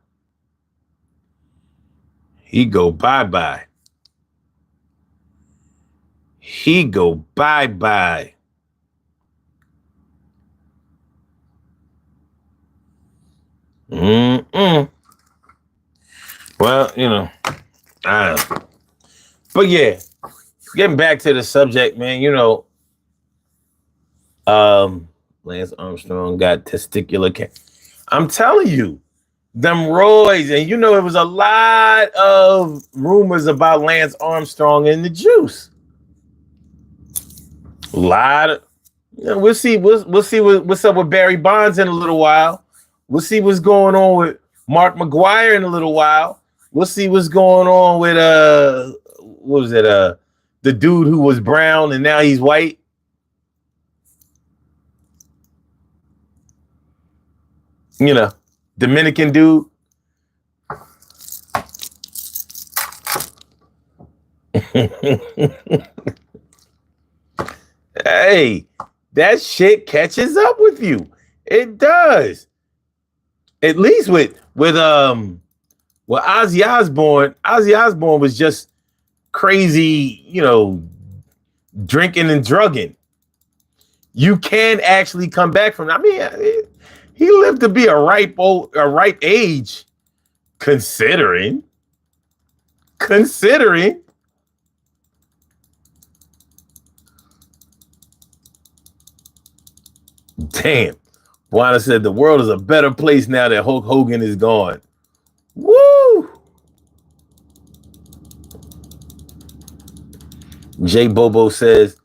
He go bye-bye. He go bye-bye. Well, I don't know. But yeah, getting back to the subject, man, Lance Armstrong got testicular cancer. I'm telling you, them roids, and it was a lot of rumors about Lance Armstrong and the juice. A lot of, we'll see what's up with Barry Bonds in a little while. We'll see what's going on with Mark McGwire in a little while. We'll see what's going on with what was it? The dude who was brown and now he's white. Dominican dude. Hey, that shit catches up with you. It does. At least with Ozzy Osbourne. Ozzy Osbourne was just crazy, drinking and drugging. You can actually come back from. I mean, he lived to be a ripe age, considering. Damn. Juana said the world is a better place now that Hulk Hogan is gone. Woo! Jay Bobo says,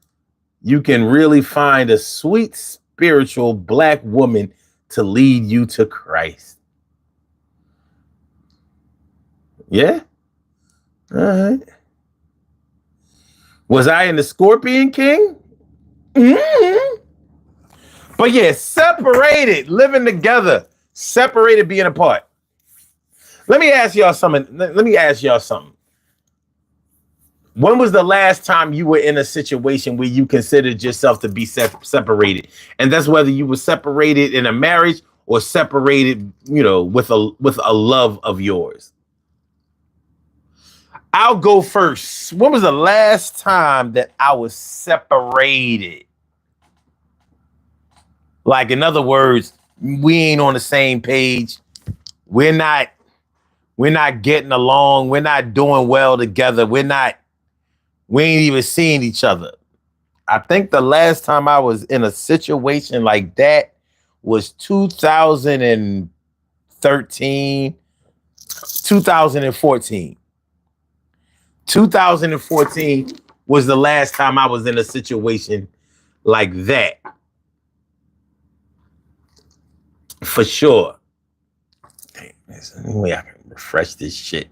you can really find a sweet, spiritual black woman to lead you to Christ. Yeah? All right. Was I in the Scorpion King? Mm-hmm. But yeah, separated, living together, separated, being apart. Let me ask y'all something. When was the last time you were in a situation where you considered yourself to be separated? And that's whether you were separated in a marriage or separated, with a love of yours. I'll go first. When was the last time that I was separated? Like, in other words, we ain't on the same page. We're not getting along. We're not doing well together. We ain't even seeing each other. I think the last time I was in a situation like that was 2014. 2014 was the last time I was in a situation like that. For sure. Damn, there's any way I can refresh this shit.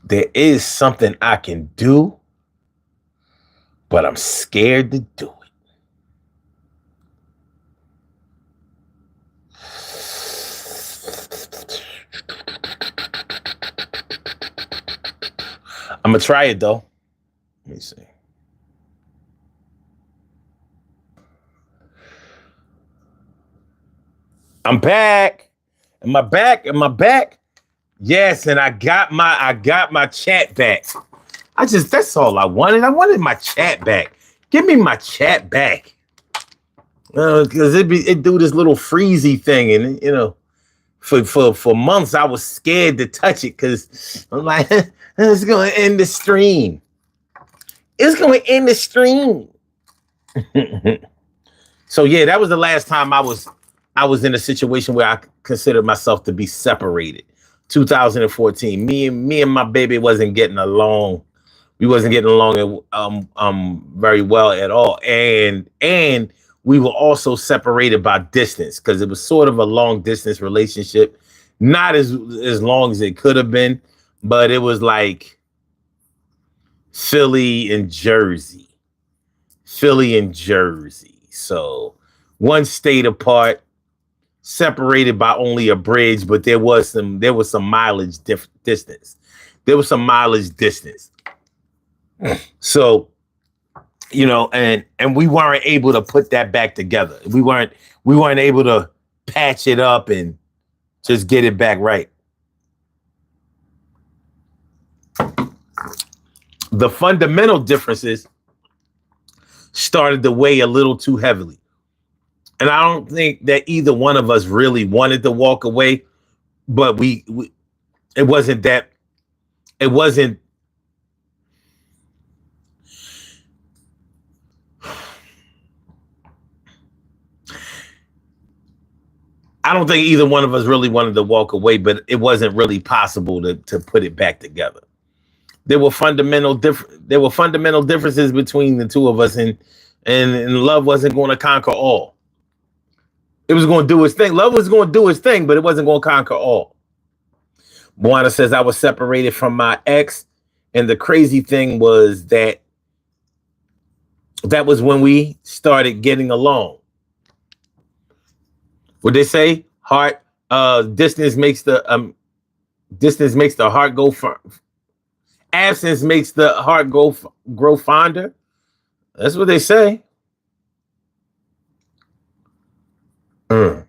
There is something I can do, but I'm scared to do it. I'm gonna try it though. Let me see. I'm back. Am I back? Yes, and I got my chat back. That's all I wanted. I wanted my chat back. Give me my chat back. Because it do this little freezy thing, and for months I was scared to touch it because I'm like, it's gonna end the stream. So yeah, that was the last time I was in a situation where I considered myself to be separated. 2014. Me and my baby wasn't getting along. We wasn't getting along very well at all. And we were also separated by distance because it was sort of a long distance relationship. Not as long as it could have been, but it was like Philly and Jersey. So one state apart, separated by only a bridge, but there was some mileage distance. So, and we weren't able to put that back together. We weren't able to patch it up and just get it back right. The fundamental differences started to weigh a little too heavily. And I don't think that either one of us really wanted to walk away, but it wasn't. I don't think either one of us really wanted to walk away, but it wasn't really possible to put it back together. There were fundamental differences between the two of us, and love wasn't going to conquer all. It was going to do its thing. Love was going to do its thing, but it wasn't going to conquer all. Moana says, I was separated from my ex, and the crazy thing was that was when we started getting along. What they say? Distance makes the heart go firm. Absence makes the heart grow fonder. That's what they say. Mm.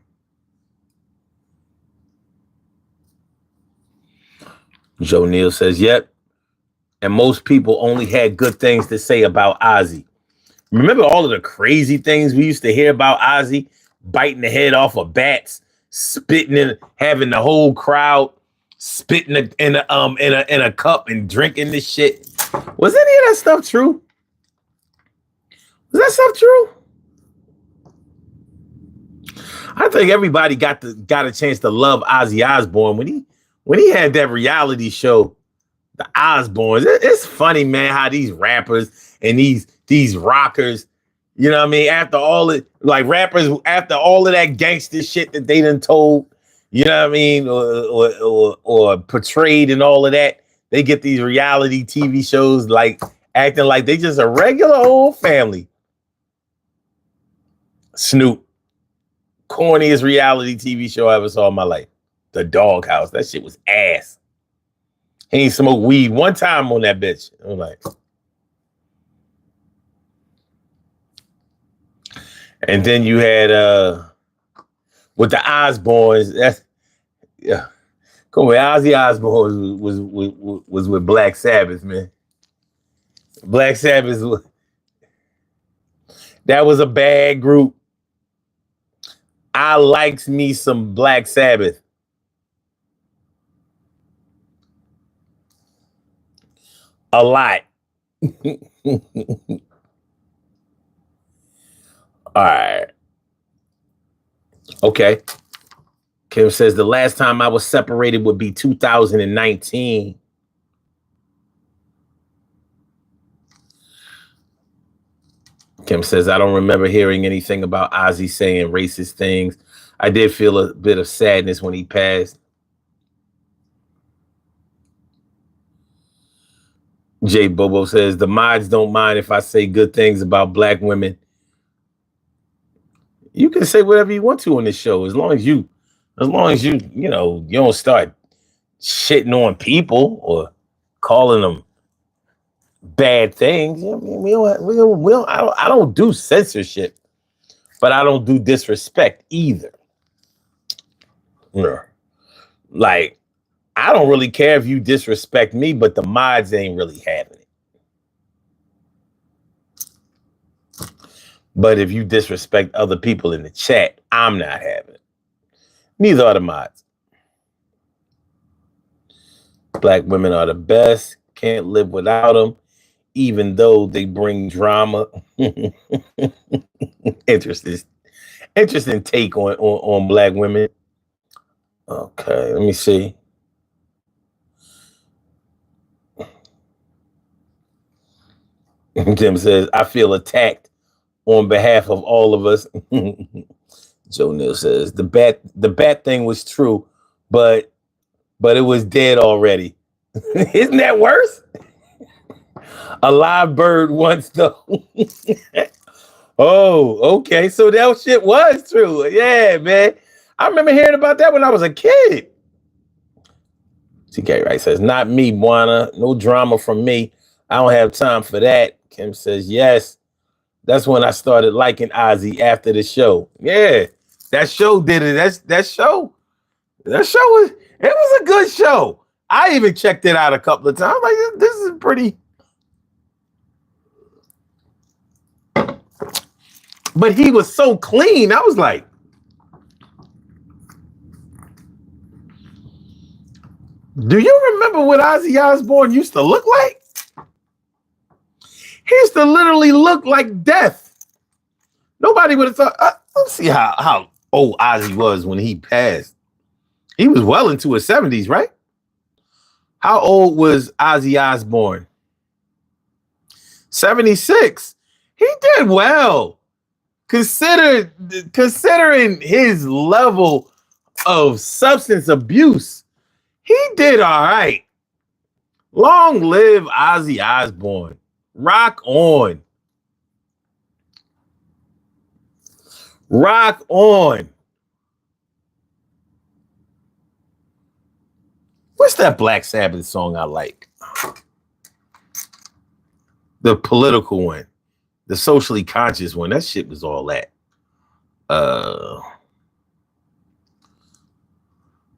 Joe Neal says, yep. And most people only had good things to say about Ozzy. Remember all of the crazy things we used to hear about Ozzy? Biting the head off of bats, spitting in, having the whole crowd spitting in a cup and drinking this shit. Was any of that stuff true? Was that stuff true? I think everybody got a chance to love Ozzy Osbourne when he had that reality show, The Osbournes. It's funny, man, how these rappers and these rockers, you know what I mean? After all it, like rappers, after all of that gangster shit that they done told, you know what I mean, or portrayed and all of that, they get these reality TV shows like acting like they just a regular old family. Snoop, corniest reality TV show I ever saw in my life. The Doghouse. That shit was ass. He ain't smoked weed one time on that bitch. I'm like, and then you had with the Osbournes. That's yeah. Come on, Ozzy Osbourne was with Black Sabbath, man. Black Sabbath, that was a bad group. I likes me some Black Sabbath. A lot. All right. Okay. Kim says the last time I was separated would be 2019. Kim says, I don't remember hearing anything about Ozzy saying racist things. I did feel a bit of sadness when he passed. Jay Bobo says, the mods don't mind if I say good things about black women. You can say whatever you want to on this show, as long as you you don't start shitting on people or calling them bad things. I mean, I don't do censorship, but I don't do disrespect either. Like, I don't really care if you disrespect me, but the mods ain't really having it. But if you disrespect other people in the chat, I'm not having it. Neither are the mods. Black women are the best. Can't live without them, even though they bring drama. Interesting take on black women. Okay, let me see. Jim says, I feel attacked on behalf of all of us. Joe Neal says, the bat thing was true, but it was dead already. Isn't that worse? A live bird once though. Oh, okay. So that shit was true. Yeah, man. I remember hearing about that when I was a kid. TK Wright says, not me, Buana. No drama from me. I don't have time for that. Kim says, yes. That's when I started liking Ozzy after the show. Yeah, that show did it. That show was a good show. I even checked it out a couple of times. Like, this is pretty. But he was so clean. I was like, do you remember what Ozzy Osbourne used to look like? He used to literally look like death. Nobody would have thought. Let's see how old Ozzy was when he passed. He was well into his 70s, right? How old was Ozzy Osbourne? 76. He did well. Considering his level of substance abuse, he did all right. Long live Ozzy Osbourne. Rock on. Rock on. What's that Black Sabbath song I like? The political one, the socially conscious one. That shit was all that.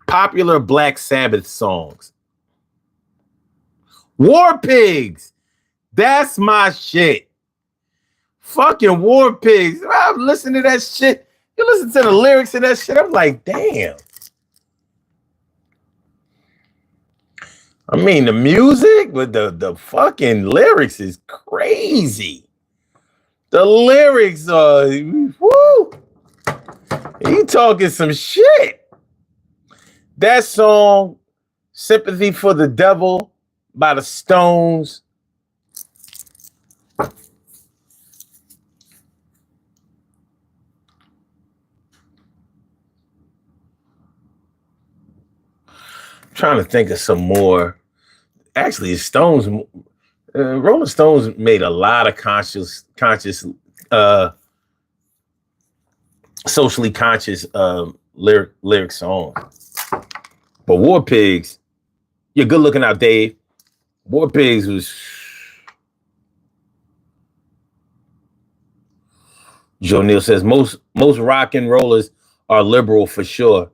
Popular Black Sabbath songs. War Pigs. That's my shit. Fucking War Pigs. I'm listening to that shit. You listen to the lyrics of that shit. I'm like, damn. I mean, the music with the fucking lyrics is crazy. The lyrics are, woo. You talking some shit. That song, Sympathy for the Devil by the Stones. I'm trying to think of some more. Actually, Stones, Rolling Stones made a lot of conscious, socially conscious lyric songs. But War Pigs, you're good looking out, Dave. War Pigs was. Joe Neal says most rock and rollers are liberal for sure.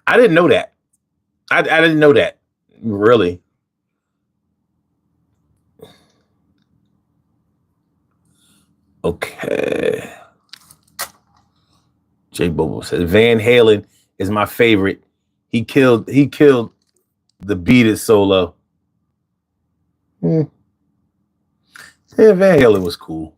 I didn't know that. I didn't know that. Really. Okay. Jay Bobo says Van Halen is my favorite. He killed the Beat It solo. Yeah, Van Halen was cool.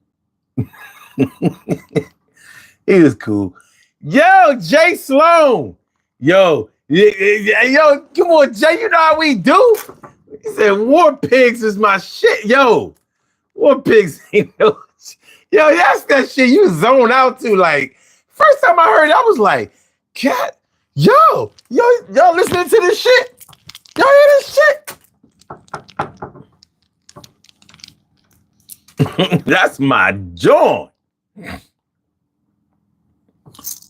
He was cool. Yo, Jay Sloan. Yo, come on, Jay. You know how we do. He said War Pigs is my shit. Yo, War Pigs ain't no. Yo, that's that shit you zone out to. Like, first time I heard it, I was like, cat, y'all listening to this shit? Y'all hear this shit? That's my joint.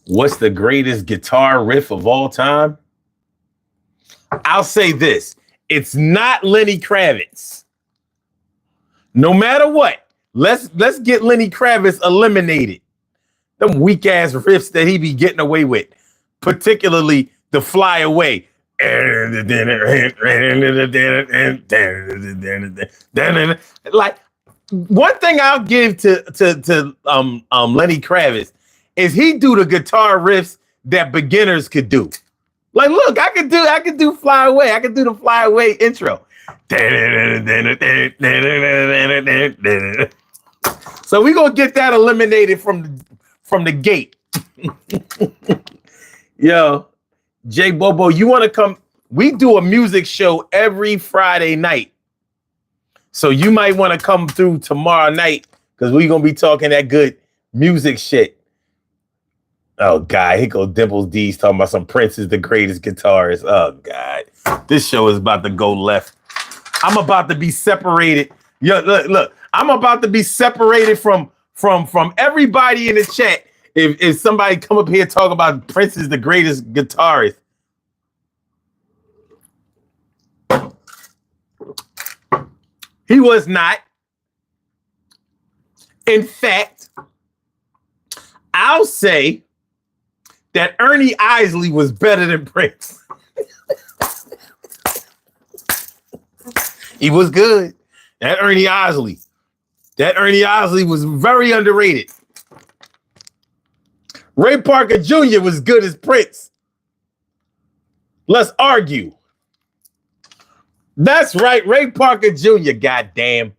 What's the greatest guitar riff of all time? I'll say this. It's not Lenny Kravitz. No matter what. Let's get Lenny Kravitz eliminated. Them weak ass riffs that he be getting away with, particularly the Fly Away. Like, one thing I'll give to Lenny Kravitz is he do the guitar riffs that beginners could do. Like, look, I could do Fly Away. I could do the Fly Away intro. So we gonna get that eliminated from the gate. Yo, Jay Bobo, you want to come? We do a music show every Friday night, so you might want to come through tomorrow night because we're gonna be talking that good music shit. Oh God, here go Dimples D's talking about some Prince is the greatest guitarist. Oh God, this show is about to go left. I'm about to be separated. Yo, look. I'm about to be separated from everybody in the chat if somebody come up here talk about Prince is the greatest guitarist. He was not. In fact, I'll say that Ernie Isley was better than Prince. He was good. That Ernie Isley was very underrated. Ray Parker Jr. was good as Prince. Let's argue. That's right, Ray Parker Jr., goddamn.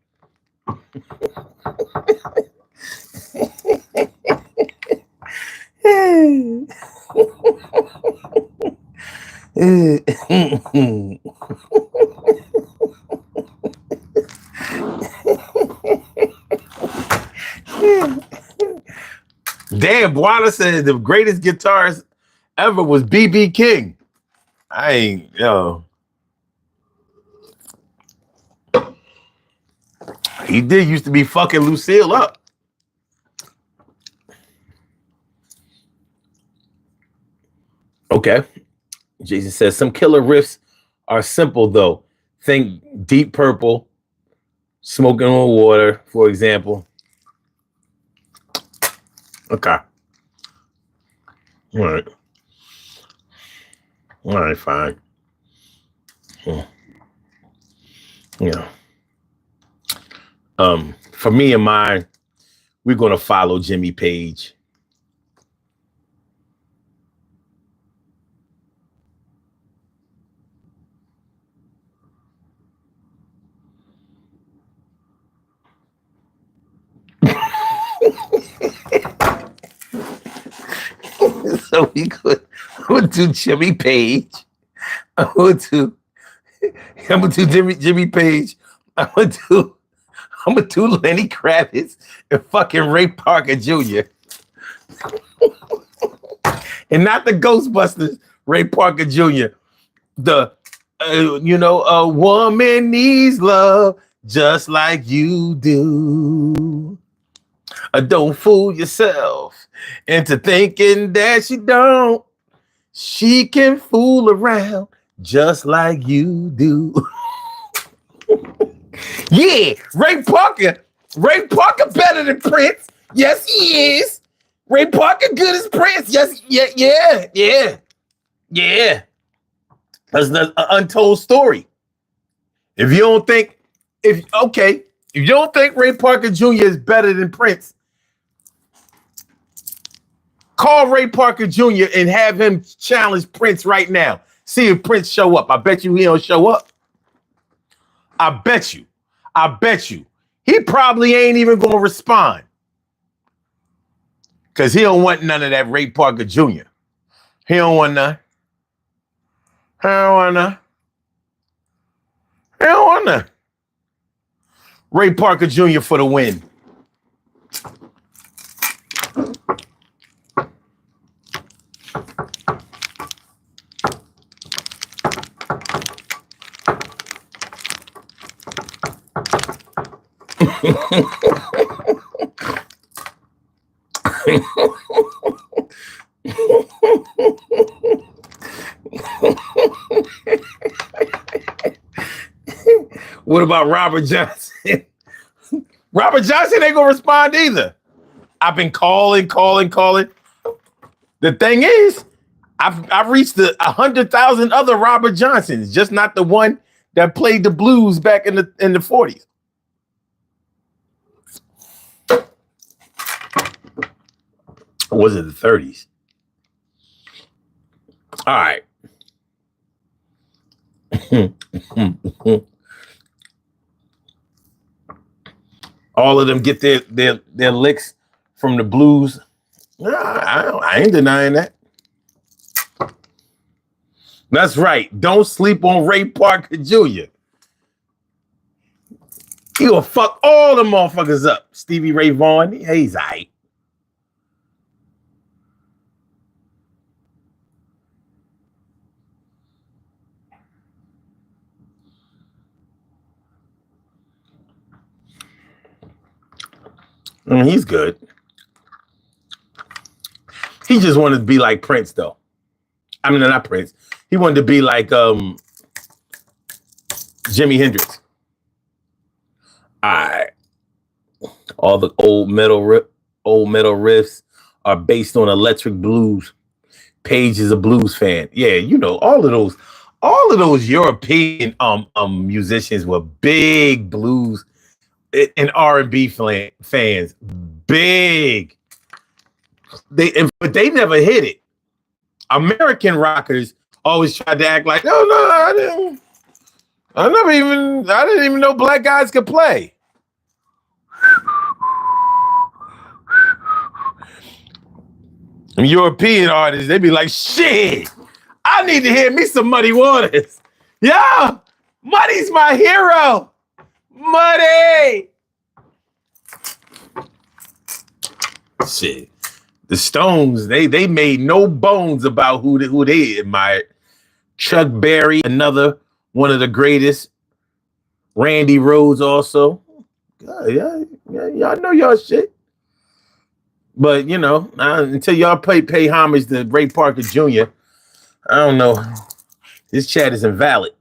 Damn, Buana said the greatest guitarist ever was B.B. King. I ain't, yo. He did used to be fucking Lucille up. Okay. Jason says some killer riffs are simple though. Think Deep Purple, Smoking on water, for example. Okay. All right. All right, fine. Yeah. For me and mine, we're gonna follow Jimmy Page. So we could do Jimmy Page. I'm gonna do Jimmy Page. I'm gonna do Lenny Kravitz and fucking Ray Parker Jr. And not the Ghostbusters, Ray Parker Jr. The a woman needs love just like you do. Don't fool yourself into thinking that she don't. She can fool around just like you do. Yeah, Ray Parker better than Prince. Yes, he is. Ray Parker good as Prince. Yes, yeah. That's an untold story. If you don't think Ray Parker Jr. is better than Prince, call Ray Parker Jr. and have him challenge Prince right now. See if Prince show up. I bet you he don't show up. I bet you. He probably ain't even gonna respond. Because he don't want none of that Ray Parker Jr. He don't want none. Ray Parker Jr. for the win. What about Robert Johnson? Robert Johnson ain't gonna respond either. I've been calling. The thing is, I've reached 100,000 other Robert Johnsons, just not the one that played the blues back in the 40s. Or was it the 30s? All right. All of them get their licks from the blues. I ain't denying that. That's right. Don't sleep on Ray Parker Jr. He will fuck all the motherfuckers up. Stevie Ray Vaughan, he's all right. I mean, he's good. He just wanted to be like Prince, though. I mean, not Prince. He wanted to be like Jimi Hendrix. All right. All the old metal riffs are based on electric blues. Page is a blues fan. Yeah, you know, all of those European musicians were big blues and R&B fans. Big. But they never hit it. American rockers always tried to act like, no, I didn't even know black guys could play. And European artists, they be like, shit, I need to hear me some Muddy Waters. Yeah, Muddy's my hero. Muddy. Shit. The Stones, they made no bones about who they admired. Chuck Berry, another one of the greatest. Randy Rhoads also. Yeah, y'all know y'all shit. But, you know, until y'all pay homage to Ray Parker Jr., I don't know. This chat is invalid.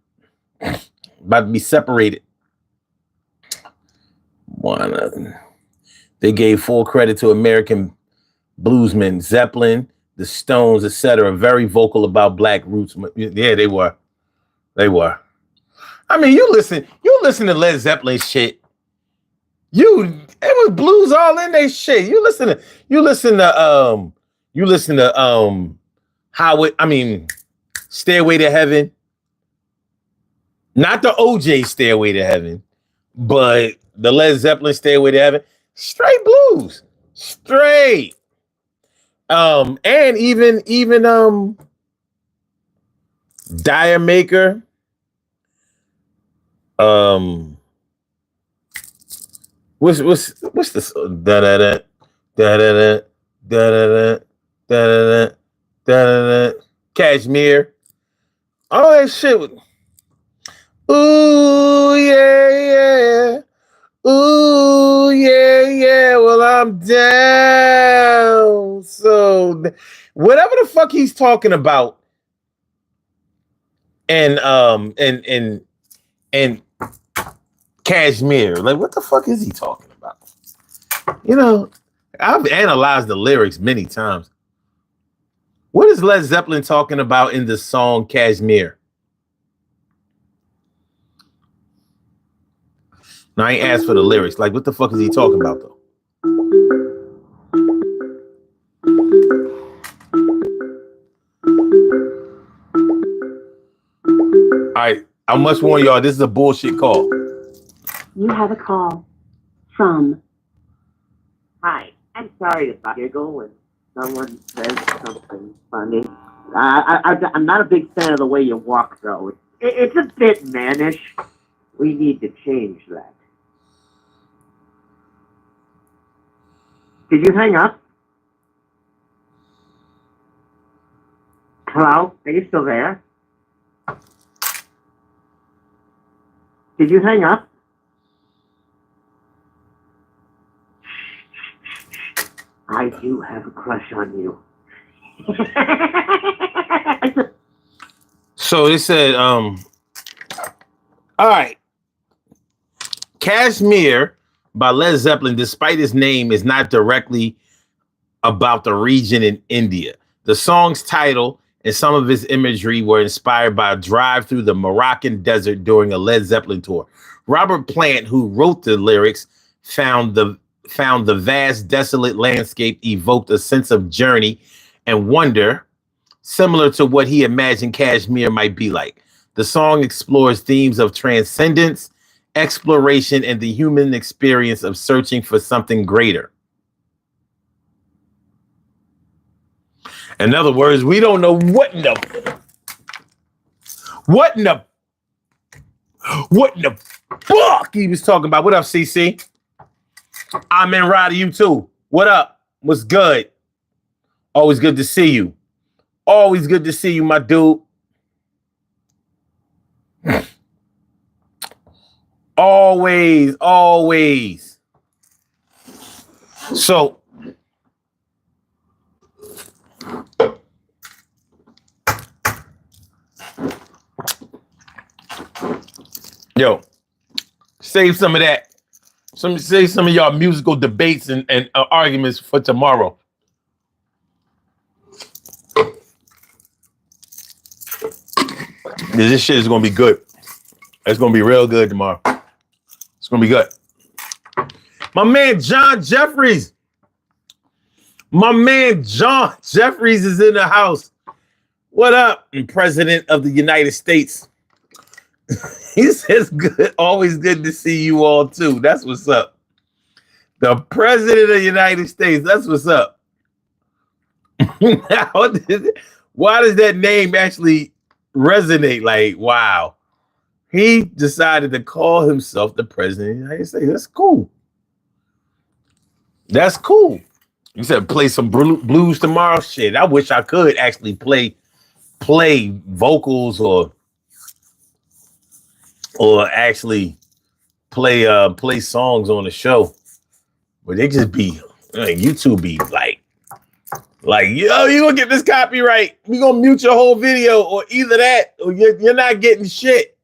About to be separated. They gave full credit to American bluesmen, Zeppelin, the Stones, etc. Very vocal about black roots. Yeah, they were. They were. I mean, you listen to Led Zeppelin shit. It was blues all in they shit. You listen to Stairway to Heaven. Not the OJ Stairway to Heaven, but the Led Zeppelin Stairway to Heaven. Straight blues. Straight. And even Dire Maker. What's this? Da da da da da da da da. Kashmir. All that shit. Ooh yeah. Ooh yeah. Well, I'm down. So whatever the fuck he's talking about, and Kashmir, like what the fuck is he talking about? You know, I've analyzed the lyrics many times. What is Led Zeppelin talking about in the song Kashmir? Now I ain't asked for the lyrics. Like, what the fuck is he talking about, though? All right, I must warn y'all, this is a bullshit call. You have a call from. Hi, I'm sorry to giggle when someone says something funny. I'm not a big fan of the way you walk, though. It's a bit mannish. We need to change that. Did you hang up? Hello? Are you still there? Did you hang up? I do have a crush on you. So they said, all right. Kashmir by Led Zeppelin, despite its name, is not directly about the region in India. The song's title and some of its imagery were inspired by a drive through the Moroccan desert during a Led Zeppelin tour. Robert Plant, who wrote the lyrics, found the vast, desolate landscape evoked a sense of journey and wonder, similar to what he imagined Kashmir might be like. The song explores themes of transcendence, exploration, and the human experience of searching for something greater. In other words, we don't know what in the fuck he was talking about. What up, CC? I'm in ride to you too. What up? What's good? Always good to see you. Always good to see you, my dude. Always. So, yo, save some of that. Save some of y'all musical debates and arguments for tomorrow. This shit is gonna be good. It's gonna be real good tomorrow. It's gonna be good. My man John Jeffries. My man John Jeffries is in the house. What up? And President of the United States. He says good, always good to see you all too. That's what's up. The President of the United States. That's what's up. Now, why does that name actually resonate? Like, wow. He decided to call himself the President of the United States. That's cool. That's cool. You said play some blues tomorrow? Shit, I wish I could actually play vocals or actually play songs on the show. But they just be, YouTube be like, yo, you gonna get this copyright. We gonna mute your whole video, or either that, or you're not getting shit.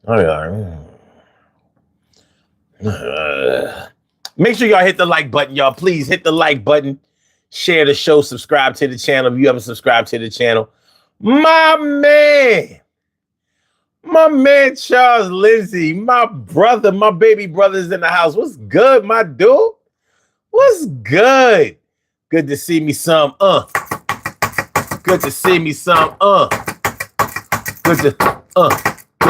Oh, yeah. Make sure y'all hit the like button, y'all. Please hit the like button. Share the show. Subscribe to the channel if you haven't subscribed to the channel. My man Charles Lindsay, my brother, my baby brother's in the house. What's good, my dude? What's good? Good to see me some. Good to see me some. Good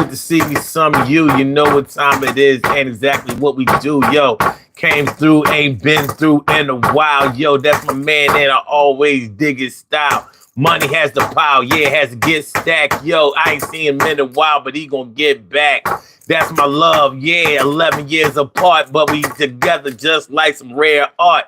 to see me some of you. You know what time it is and exactly what we do, yo. Came through, ain't been through in a while, yo. That's my man, and I always dig his style. Money has the power, yeah, it has to get stacked, yo. I ain't seen him in a while, but he gonna get back. That's my love, yeah. 11 years apart, but we together just like some rare art.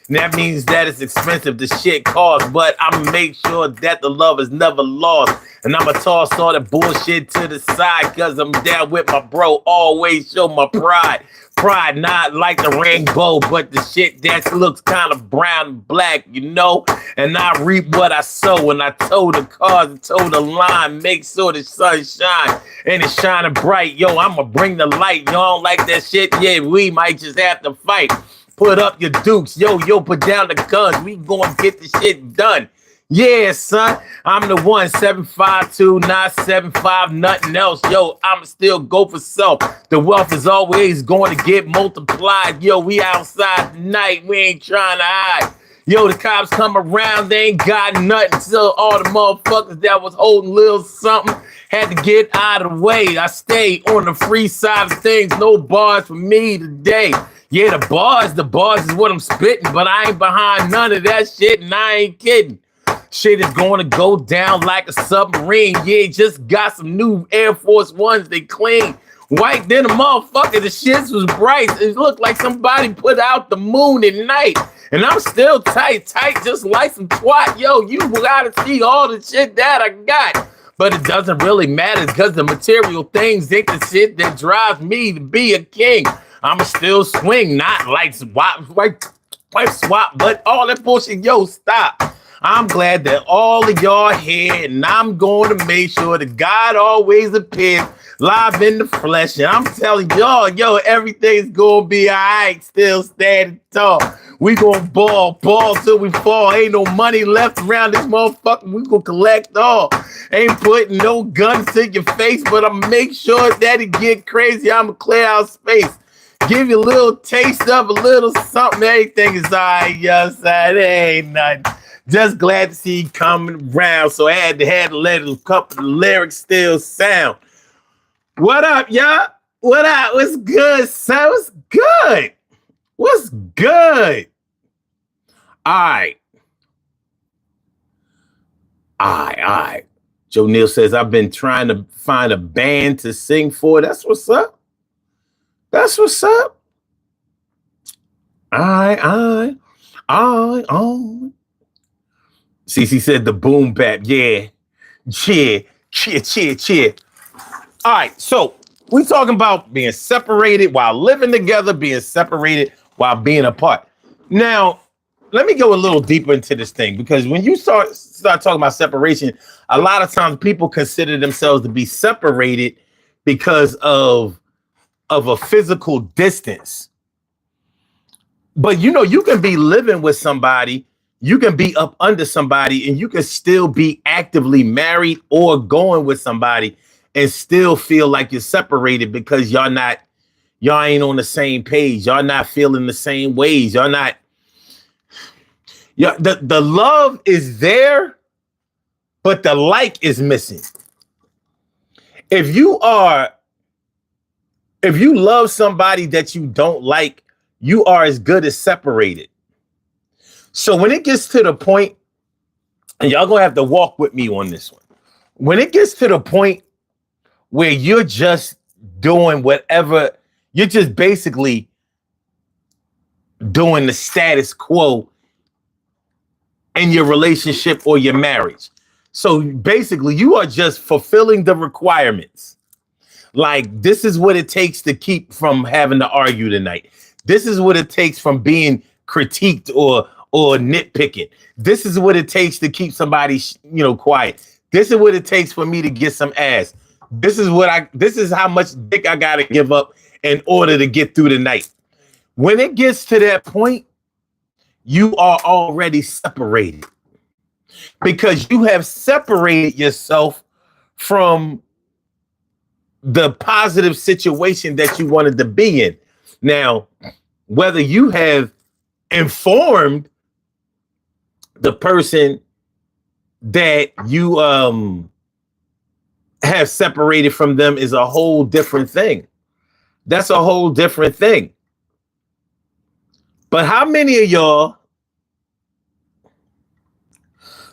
And that means that it's expensive, the shit costs, but I'ma make sure that the love is never lost. And I'ma toss all the bullshit to the side, cause I'm down with my bro, always show my pride. Pride, not like the rainbow, but the shit that looks kind of brown and black, you know? And I reap what I sow, and I tow the cars and tow the line, make sure the sun shine, and it's shining bright. Yo, I'ma bring the light. Y'all don't like that shit? Yeah, we might just have to fight. Put up your dukes. Yo, put down the guns. We gonna get the shit done. Yeah, son, I'm the one, 752-975, nothing else. Yo, I'ma still go for self. The wealth is always going to get multiplied. Yo, we outside tonight. We ain't trying to hide. Yo, the cops come around. They ain't got nothing. So all the motherfuckers that was holding a little something had to get out of the way. I stay on the free side of things. No bars for me today. Yeah, the bars is what I'm spitting, but I ain't behind none of that shit, and I ain't kidding. Shit is going to go down like a submarine. Yeah, just got some new Air Force Ones. They clean. White than a motherfucker. The shits was bright. It looked like somebody put out the moon at night. And I'm still tight, just like some twat. Yo, you gotta see all the shit that I got. But it doesn't really matter because the material things ain't the shit that drives me to be a king. I'ma still swing, not like swap, but all that bullshit. Yo, stop. I'm glad that all of y'all here, and I'm going to make sure that God always appears live in the flesh. And I'm telling y'all, yo, everything's going to be all right, still standing tall. We going to ball till we fall. Ain't no money left around this motherfucker. We going to collect all. Ain't putting no guns to your face, but I'm going to make sure that it get crazy. I'm going to clear out space. Give you a little taste of a little something. Everything is all right, yes, it ain't nothing. Just glad to see you coming around. So I had to let a couple of lyrics still sound. What up, y'all? What up? What's good, son? What's good? What's good? All right. Joe Neal says, I've been trying to find a band to sing for. That's what's up. That's what's up. All right. CC said the boom bap. Yeah. Cheer. All right. So we talking about being separated while living together, being separated while being apart. Now, let me go a little deeper into this thing, because when you start talking about separation, a lot of times people consider themselves to be separated because of a physical distance. But you know, you can be living with somebody, you can be up under somebody, and you can still be actively married or going with somebody and still feel like you're separated because y'all ain't on the same page. Y'all not feeling the same ways. Y'all not. Yeah, the love is there, but the like is missing. If you love somebody that you don't like, you are as good as separated. So when it gets to the point, and y'all gonna have to walk with me on this one, when it gets to the point where you're just doing whatever, you're just basically doing the status quo in your relationship or your marriage. So basically, you are just fulfilling the requirements. Like, this is what it takes to keep from having to argue tonight. This is what it takes from being critiqued or nitpicking. This is what it takes to keep somebody, quiet. This is what it takes for me to get some ass. This is how much dick I gotta give up in order to get through the night. When it gets to that point, you are already separated because you have separated yourself from the positive situation that you wanted to be in. Now, whether you have informed the person that you have separated from them is a whole different thing. That's a whole different thing. But how many of y'all,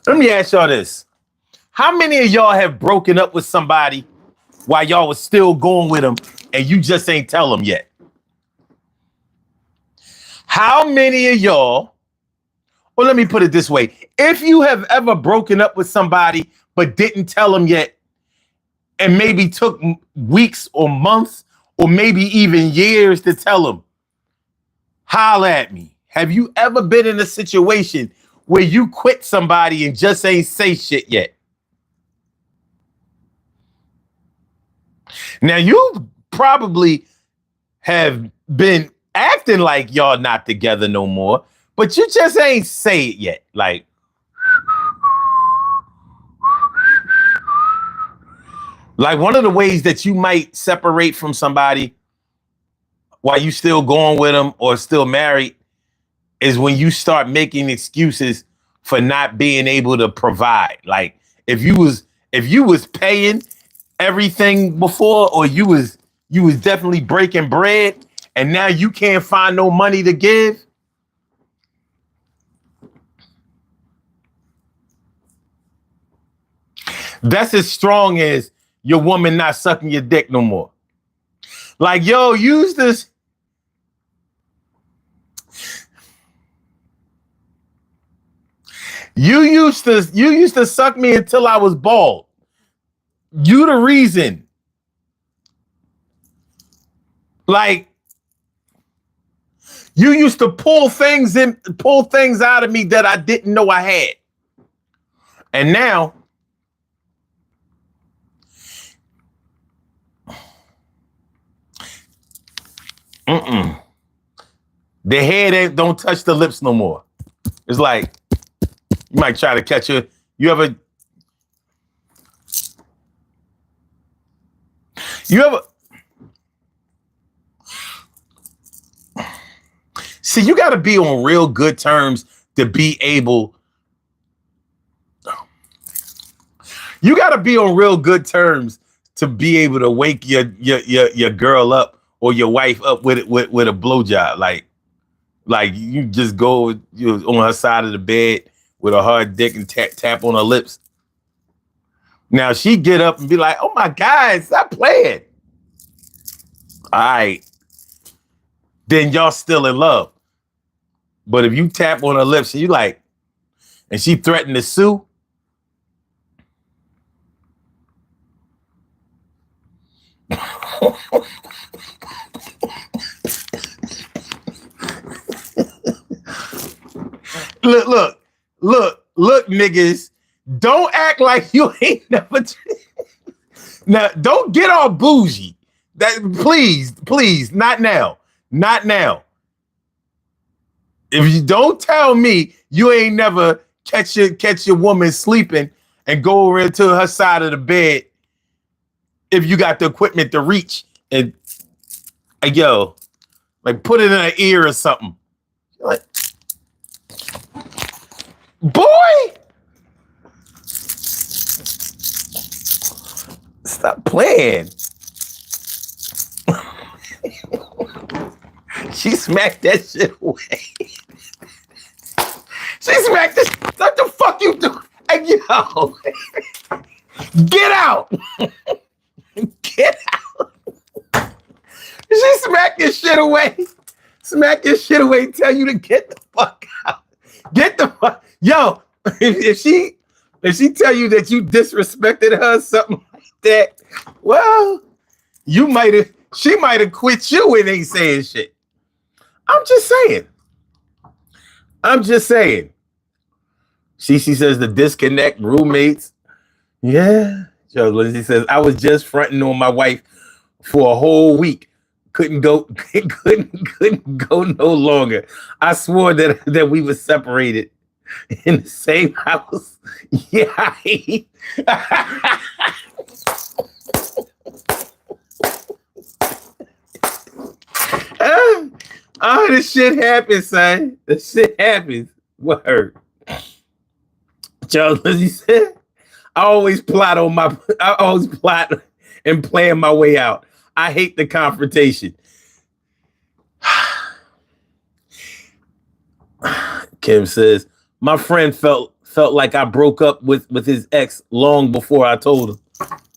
let me ask y'all this. How many of y'all have broken up with somebody while y'all was still going with them and you just ain't tell them yet? How many of y'all, or let me put it this way. If you have ever broken up with somebody but didn't tell them yet and maybe took weeks or months or maybe even years to tell them, holla at me. Have you ever been in a situation where you quit somebody and just ain't say shit yet? Now, you probably have been acting like y'all not together no more, but you just ain't say it yet. Like, one of the ways that you might separate from somebody while you still going with them or still married is when you start making excuses for not being able to provide. Like, if you was paying everything before, or you was definitely breaking bread and now you can't find no money to give. That's as strong as your woman not sucking your dick no more. Like, yo, use this. You used to suck me until I was bald. You the reason. Like, you used to pull things out of me that I didn't know I had. And now the head don't touch the lips no more. It's like, you might try to catch her. You ever see, you got to be on real good terms to be able. You got to be on real good terms to be able to wake your girl up or your wife up with a blowjob. Like you just go on her side of the bed with a hard dick and tap on her lips. Now she get up and be like, "Oh my God, stop playing." All right. Then y'all still in love. But if you tap on her lips and you like, and she threatened to sue, look, niggas, don't act like you ain't never. Now, don't get all bougie. That please, not now. If you don't tell me you ain't never catch your woman sleeping and go over to her side of the bed if you got the equipment to reach and like, yo, like put it in her ear or something. You're like, boy, stop playing. She smacked that shit away. She smacked this. What the fuck you do? Hey, yo, get out. Get out. She smacked this shit away. Smack this shit away. Tell you to get the fuck out. Get the fuck. Yo, if she tell you that you disrespected her or something like that, well, she might have quit you and ain't saying shit. I'm just saying. She says the disconnect roommates. Yeah. Joe Lindsay says, I was just fronting on my wife for a whole week. couldn't go couldn't go no longer. I swore that we were separated in the same house. Yeah. This shit happens, son. This shit happens. Word. Charles Lizzie said, I always plot and plan my way out. I hate the confrontation. Kim says, my friend felt like I broke up with his ex long before I told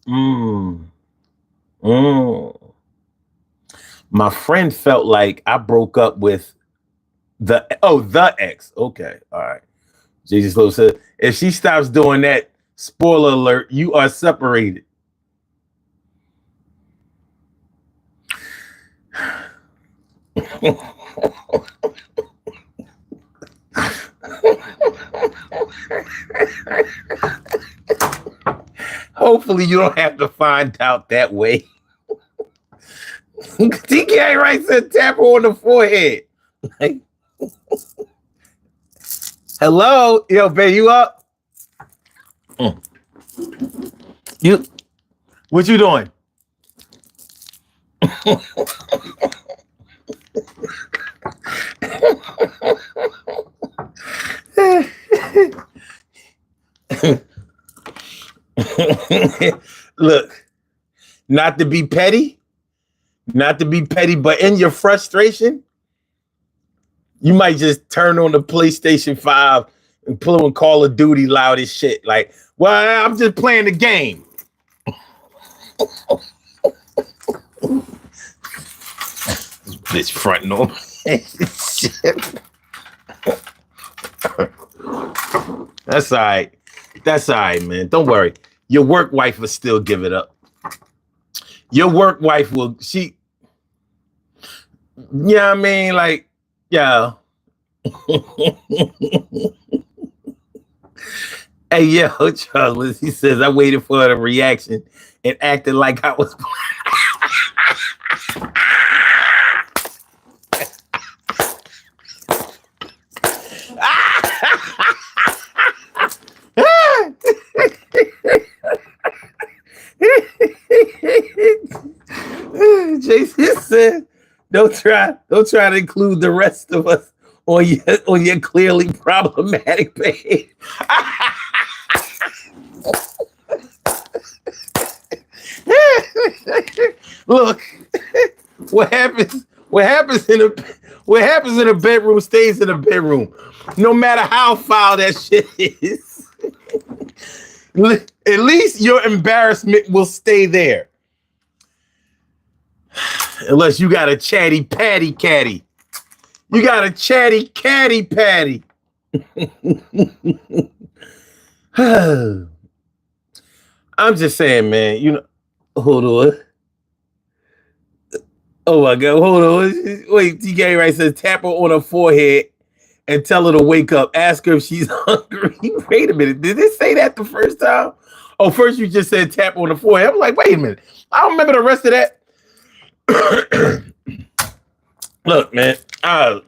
him. My friend felt like I broke up with the ex. Okay, all right. Jesus Lowe said, if she stops doing that, spoiler alert, you are separated. Hopefully you don't have to find out that way. TK Wright said tap her on the forehead. Hello? Yo, babe, you up? You what you doing? Look, not to be petty, but in your frustration, you might just turn on the PlayStation 5 and pull on Call of Duty loud as shit. Like, well, I'm just playing the game. Bitch fronting on me. That's all right. That's all right, man. Don't worry. Your work wife will still give it up. Your work wife will, she, yeah, I mean, like, yeah. Hey, yo, Charles, he says, I waited for the reaction and acted like I was. Jason said, don't try to include the rest of us on your clearly problematic page. Look, what happens in a bedroom stays in a bedroom, no matter how foul that shit is. At least your embarrassment will stay there. Unless you got a chatty patty catty. You got a chatty catty patty. I'm just saying, man, you know, hold on. Oh my God, hold on. Wait, TK Wright says tap her on her forehead and tell her to wake up. Ask her if she's hungry. Wait a minute. Did they say that the first time? Oh, first you just said tap on the forehead. I'm like, wait a minute. I don't remember the rest of that. Look, man.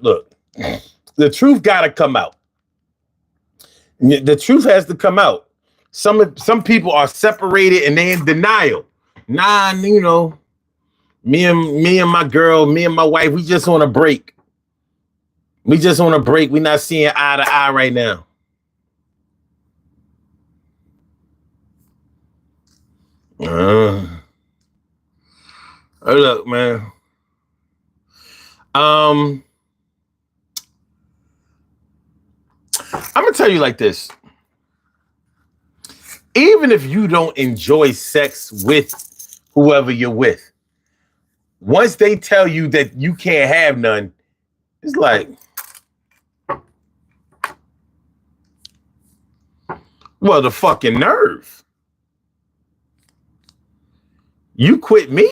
Look. The truth gotta come out. The truth has to come out. Some people are separated and they in denial. Nah, you know, me and my girl, me and my wife, we just on a break. We just on a break. We not seeing eye to eye right now. Look, man. I'm gonna tell you like this. Even if you don't enjoy sex with whoever you're with, once they tell you that you can't have none, it's like, well, the fucking nerve. You quit me?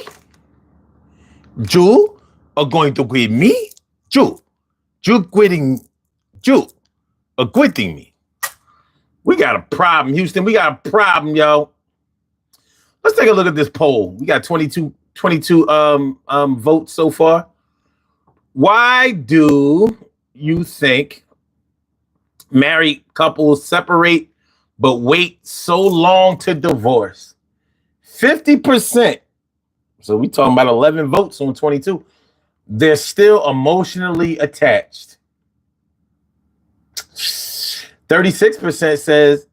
You are going to quit me? You quitting me. We got a problem, Houston. We got a problem, yo. Let's take a look at this poll. We got 22 22 votes so far. Why do you think married couples separate but wait so long to divorce? 50%. So we talking about 11 votes on 22. They're still emotionally attached. 36% says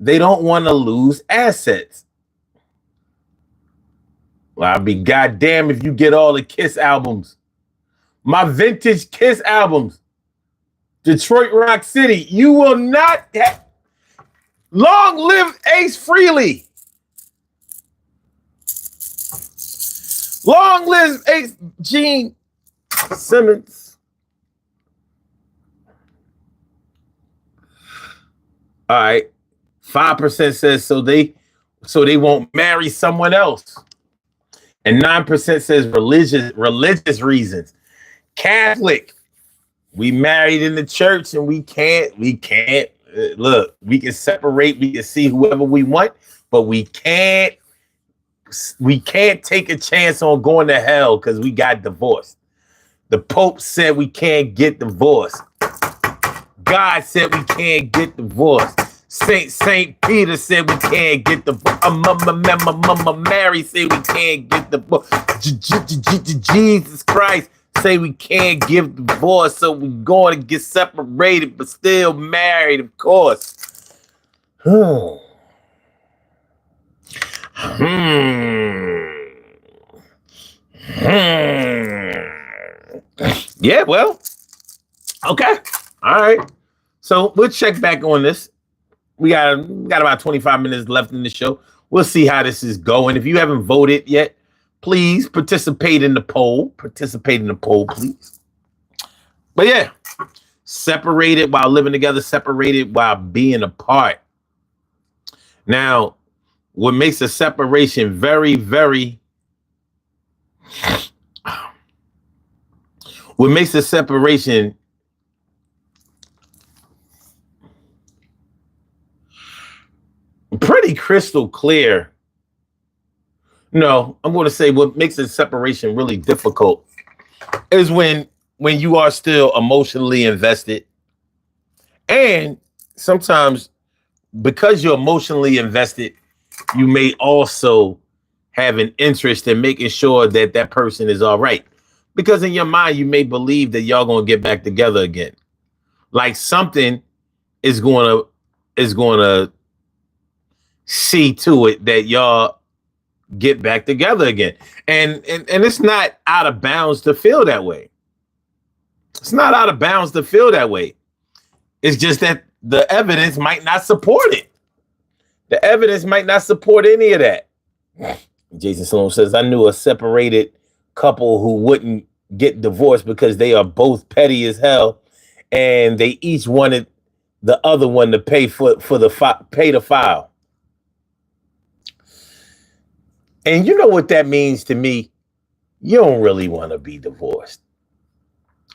they don't want to lose assets. Well, I'll be goddamn if you get all the Kiss albums. My vintage Kiss albums. Detroit Rock City. You will not have... Long live Ace Frehley. Long live Ace Gene Simmons. All right. 5% says so they won't marry someone else. And 9% says religious reasons. Catholic. We married in the church and we can't look, we can separate, we can see whoever we want, but we can't take a chance on going to hell because we got divorced. The Pope said we can't get divorced. God said we can't get divorced. Saint Peter said we can't get divorced. Mary said we can't get divorced. Jesus Christ say we can't give divorce, so we're going to get separated but still married, of course. Yeah, well, okay. All right. So we'll check back on this. We got about 25 minutes left in the show. We'll see how this is going. If you haven't voted yet, please participate in the poll. Participate in the poll, please. But yeah, separated while living together, separated while being apart. Now, what makes a separation very, very... What makes a separation pretty crystal clear. No, I'm going to say what makes a separation really difficult is when you are still emotionally invested. And sometimes because you're emotionally invested, you may also have an interest in making sure that that person is all right. Because in your mind, you may believe that y'all going to get back together again. Like something is going to see to it that y'all get back together again. And it's not out of bounds to feel that way. It's not out of bounds to feel that way. It's just that the evidence might not support it. The evidence might not support any of that. Jason Sloan says, I knew a separated couple who wouldn't get divorced because they are both petty as hell and they each wanted the other one to pay to file. And you know what that means to me? You don't really want to be divorced.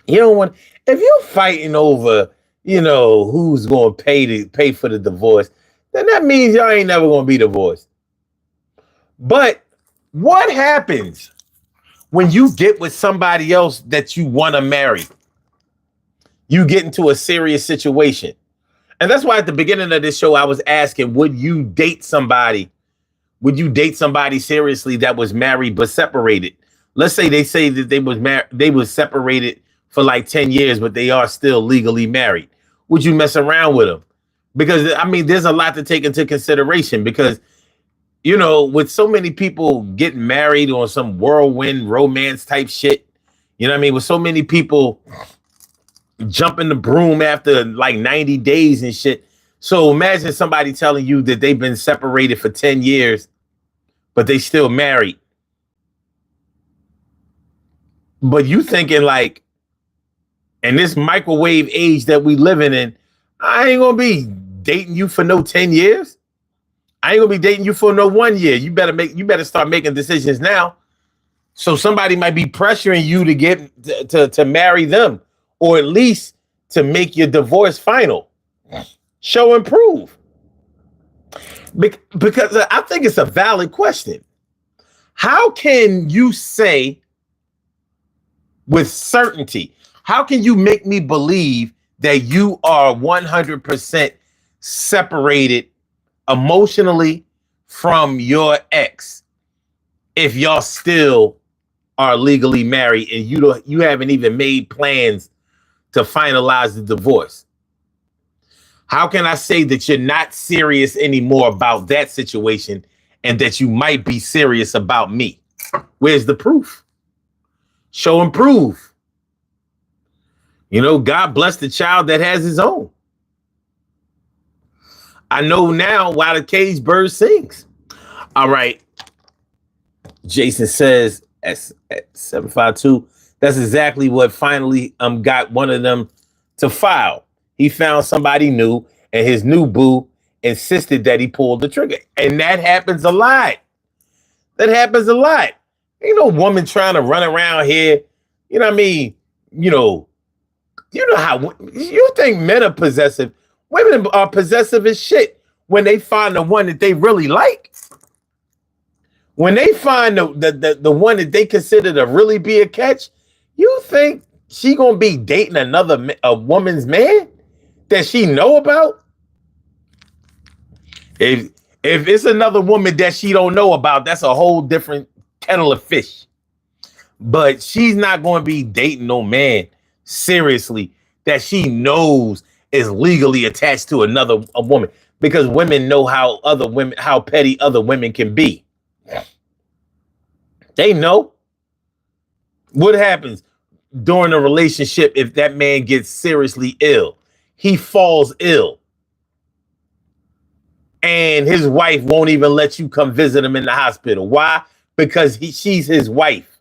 You don't want, if you're fighting over, who's going to pay for the divorce, then that means y'all ain't never going to be divorced. But what happens when you get with somebody else that you want to marry? You get into a serious situation. And that's why at the beginning of this show, I was asking, would you date somebody? Would you date somebody seriously that was married but separated? Let's say that they was separated for like 10 years, but they are still legally married. Would you mess around with them? Because, I mean, there's a lot to take into consideration because, with so many people getting married on some whirlwind romance type shit, with so many people jumping the broom after like 90 days and shit. So imagine somebody telling you that they've been separated for 10 years, but they still married. But you thinking like, in this microwave age that we living in, I ain't gonna be dating you for no 10 years. I ain't gonna be dating you for no 1 year. You better start making decisions now. So somebody might be pressuring you to get to marry them, or at least to make your divorce final. Show and prove. Because I think it's a valid question. How can you say with certainty, how can you make me believe that you are 100% separated emotionally from your ex if y'all still are legally married and you haven't even made plans to finalize the divorce? How can I say that you're not serious anymore about that situation and that you might be serious about me? Where's the proof? Show and prove. You know, God bless the child that has his own. I know now why the caged bird sings. All right. Jason says at 752, that's exactly what finally got one of them to file. He found somebody new, and his new boo insisted that he pulled the trigger. And that happens a lot. That happens a lot. Ain't no woman trying to run around here. You know what I mean? You know how you think men are possessive. Women are possessive as shit when they find the one that they really like. When they find the one that they consider to really be a catch, you think she gonna be dating a woman's man that she know about? If it's another woman that she don't know about, that's a whole different kettle of fish. But she's not going to be dating no man seriously that she knows is legally attached to a woman, because women know how petty other women can be. They know what happens during a relationship if that man gets seriously ill. He falls ill, and his wife won't even let you come visit him in the hospital. Why? Because she's his wife,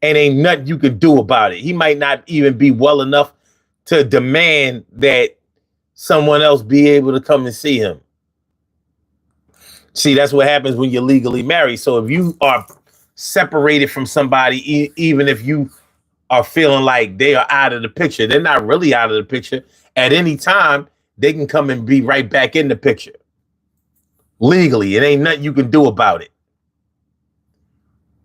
and ain't nothing you can do about it. He might not even be well enough to demand that someone else be able to come and see him. See, that's what happens when you're legally married. So if you are separated from somebody, even if you are feeling like they are out of the picture, they're not really out of the picture. At any time, they can come and be right back in the picture. Legally, it ain't nothing you can do about it.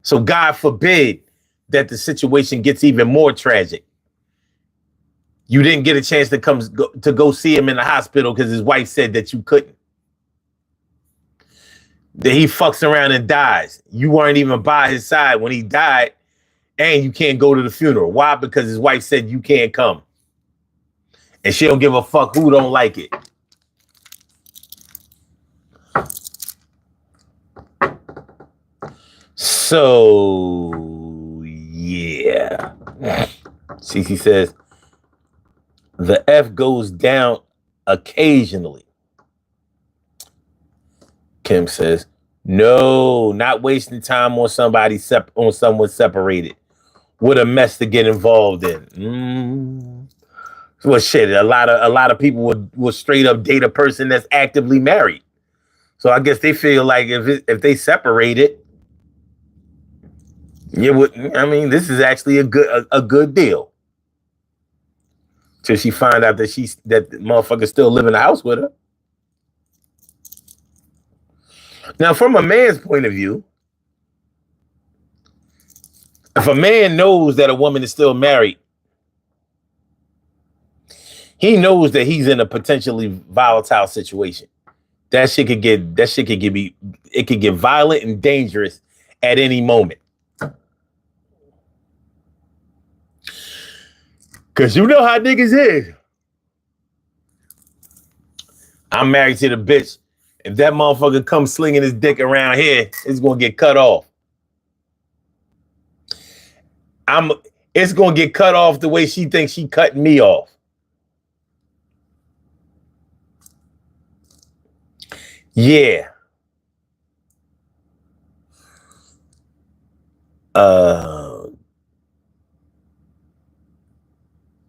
So God forbid that the situation gets even more tragic. You didn't get a chance to go see him in the hospital because his wife said that you couldn't. That he fucks around and dies. You weren't even by his side when he died, and you can't go to the funeral. Why? Because his wife said you can't come. And she don't give a fuck who don't like it. So, yeah. Cece says, the F goes down occasionally. Kim says, no, not wasting time on someone separated. What a mess to get involved in. Well, shit, a lot of people would straight up date a person that's actively married. So I guess they feel like if they separated, this is actually a good deal. Till she find out that the motherfucker still live in the house with her. Now, from a man's point of view, if a man knows that a woman is still married, he knows that he's in a potentially volatile situation. That shit could get violent and dangerous at any moment. Cause you know how niggas is. I'm married to the bitch. If that motherfucker comes slinging his dick around here, it's gonna get cut off. It's gonna get cut off the way she thinks she cutting me off. Yeah.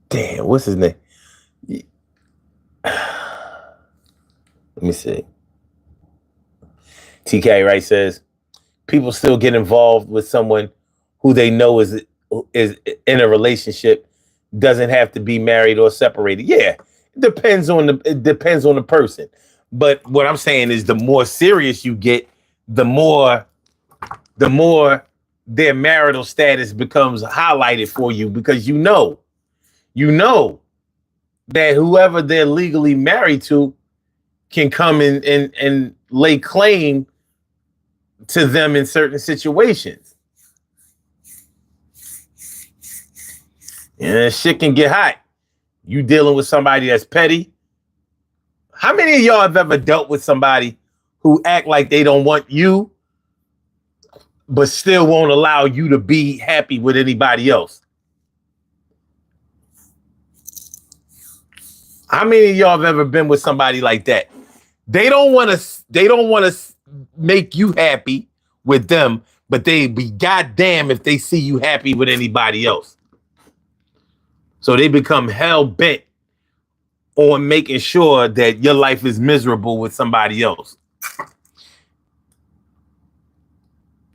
Damn, what's his name? Let me see. TK Wright says, people still get involved with someone who they know is in a relationship, doesn't have to be married or separated. Yeah, it depends on the person. But what I'm saying is the more serious you get, the more the more their marital status becomes highlighted for you, because you know that whoever they're legally married to can come in and lay claim to them in certain situations. And shit can get hot. You dealing with somebody that's petty. How many of y'all have ever dealt with somebody who act like they don't want you, but still won't allow you to be happy with anybody else? How many of y'all have ever been with somebody like that? They don't want to make you happy with them, but they be goddamn if they see you happy with anybody else. So they become hell bent on making sure that your life is miserable with somebody else.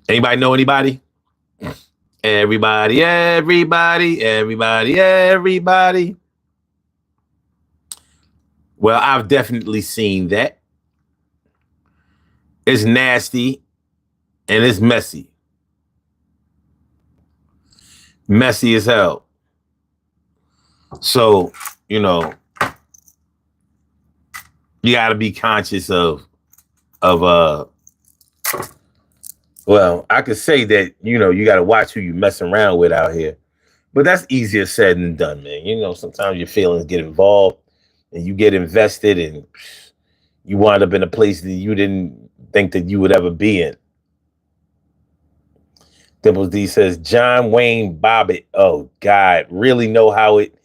Anybody know anybody? Everybody. Well, I've definitely seen that. It's nasty and it's messy. Messy as hell. So, you know, you got to be conscious of well, I could say that, you know, you got to watch who you messing around with out here. But that's easier said than done, man. You know, sometimes your feelings get involved and you get invested and you wind up in a place that you didn't think that you would ever be in. Dimples D says, John Wayne Bobbitt. Oh, God. Really know how it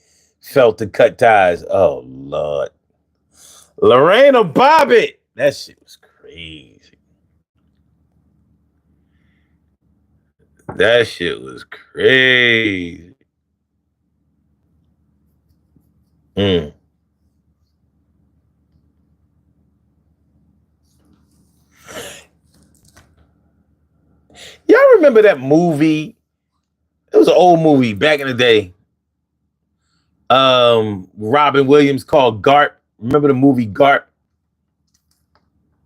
felt to cut ties. Oh, Lord. Lorena Bobbitt. That shit was crazy. That shit was crazy. Y'all remember that movie? It was an old movie back in the day. Robin Williams called Garp. Remember the movie Garp?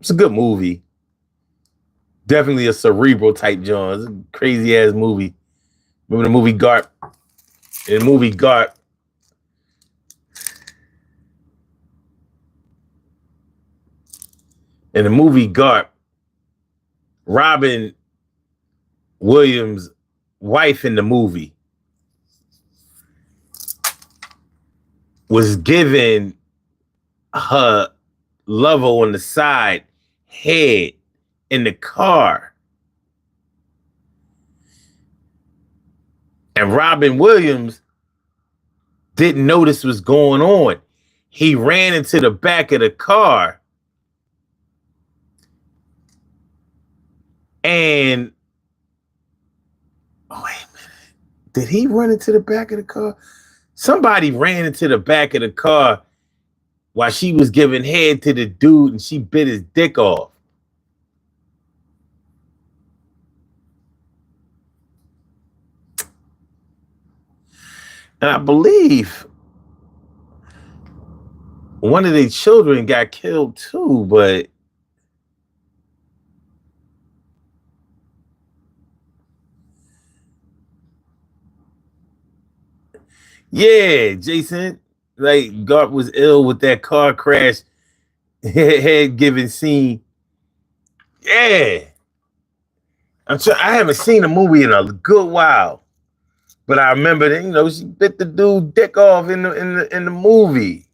It's a good movie. Definitely a cerebral type John. It's a crazy ass movie. Remember the movie Garp? In the movie Garp, Robin Williams' wife in the movie was giving her lover on the side head in the car. And Robin Williams didn't know this was going on. He ran into the back of the car and wait a minute. Did he run into the back of the car? Somebody ran into the back of the car while she was giving head to the dude and she bit his dick off. And I believe one of their children got killed too, but yeah, Jason, like Garp was ill with that car crash head giving scene. Yeah. I haven't seen a movie in a good while. But I remember that, you know, she bit the dude dick off in the movie.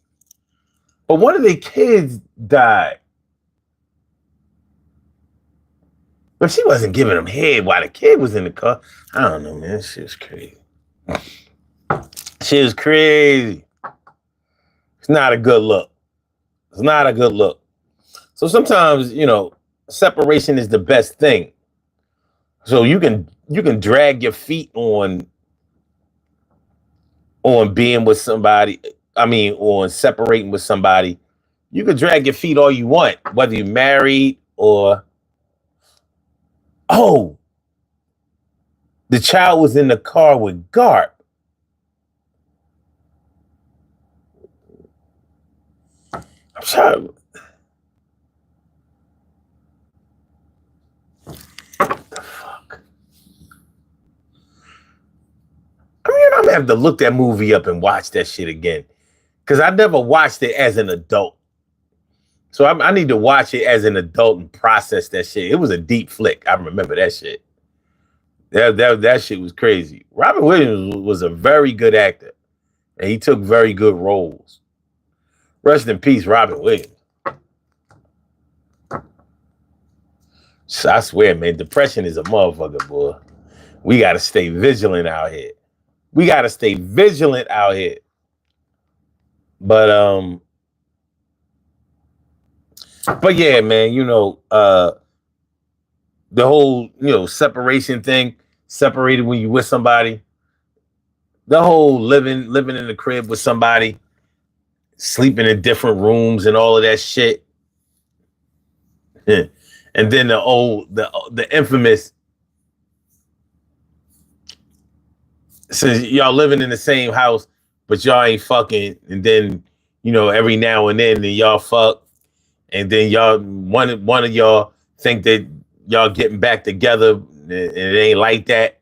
But one of their kids died. But she wasn't giving him head while the kid was in the car. I don't know, man. Shit was crazy. Shit was crazy. It's not a good look. It's not a good look. So sometimes, you know, separation is the best thing. So you can drag your feet on being with somebody. I mean, on separating with somebody. You can drag your feet all you want, whether you're married or the child was in the car with Garp. I'm sorry. What the fuck? have to look that movie up and watch that shit again. Because I never watched it as an adult. So I need to watch it as an adult and process that shit. It was a deep flick. I remember that shit. That shit was crazy. Robin Williams was a very good actor. And he took very good roles. Rest in peace, Robin Williams. So I swear, man, depression is a motherfucker, boy. We got to stay vigilant out here. But yeah, man, you know, the whole, you know, separation thing, separated when you with somebody, the whole living in the crib with somebody, sleeping in different rooms and all of that shit. And then the infamous, since y'all living in the same house, but y'all ain't fucking, and then, you know, every now and then y'all fuck, and then y'all one of y'all think that y'all getting back together, and it ain't like that.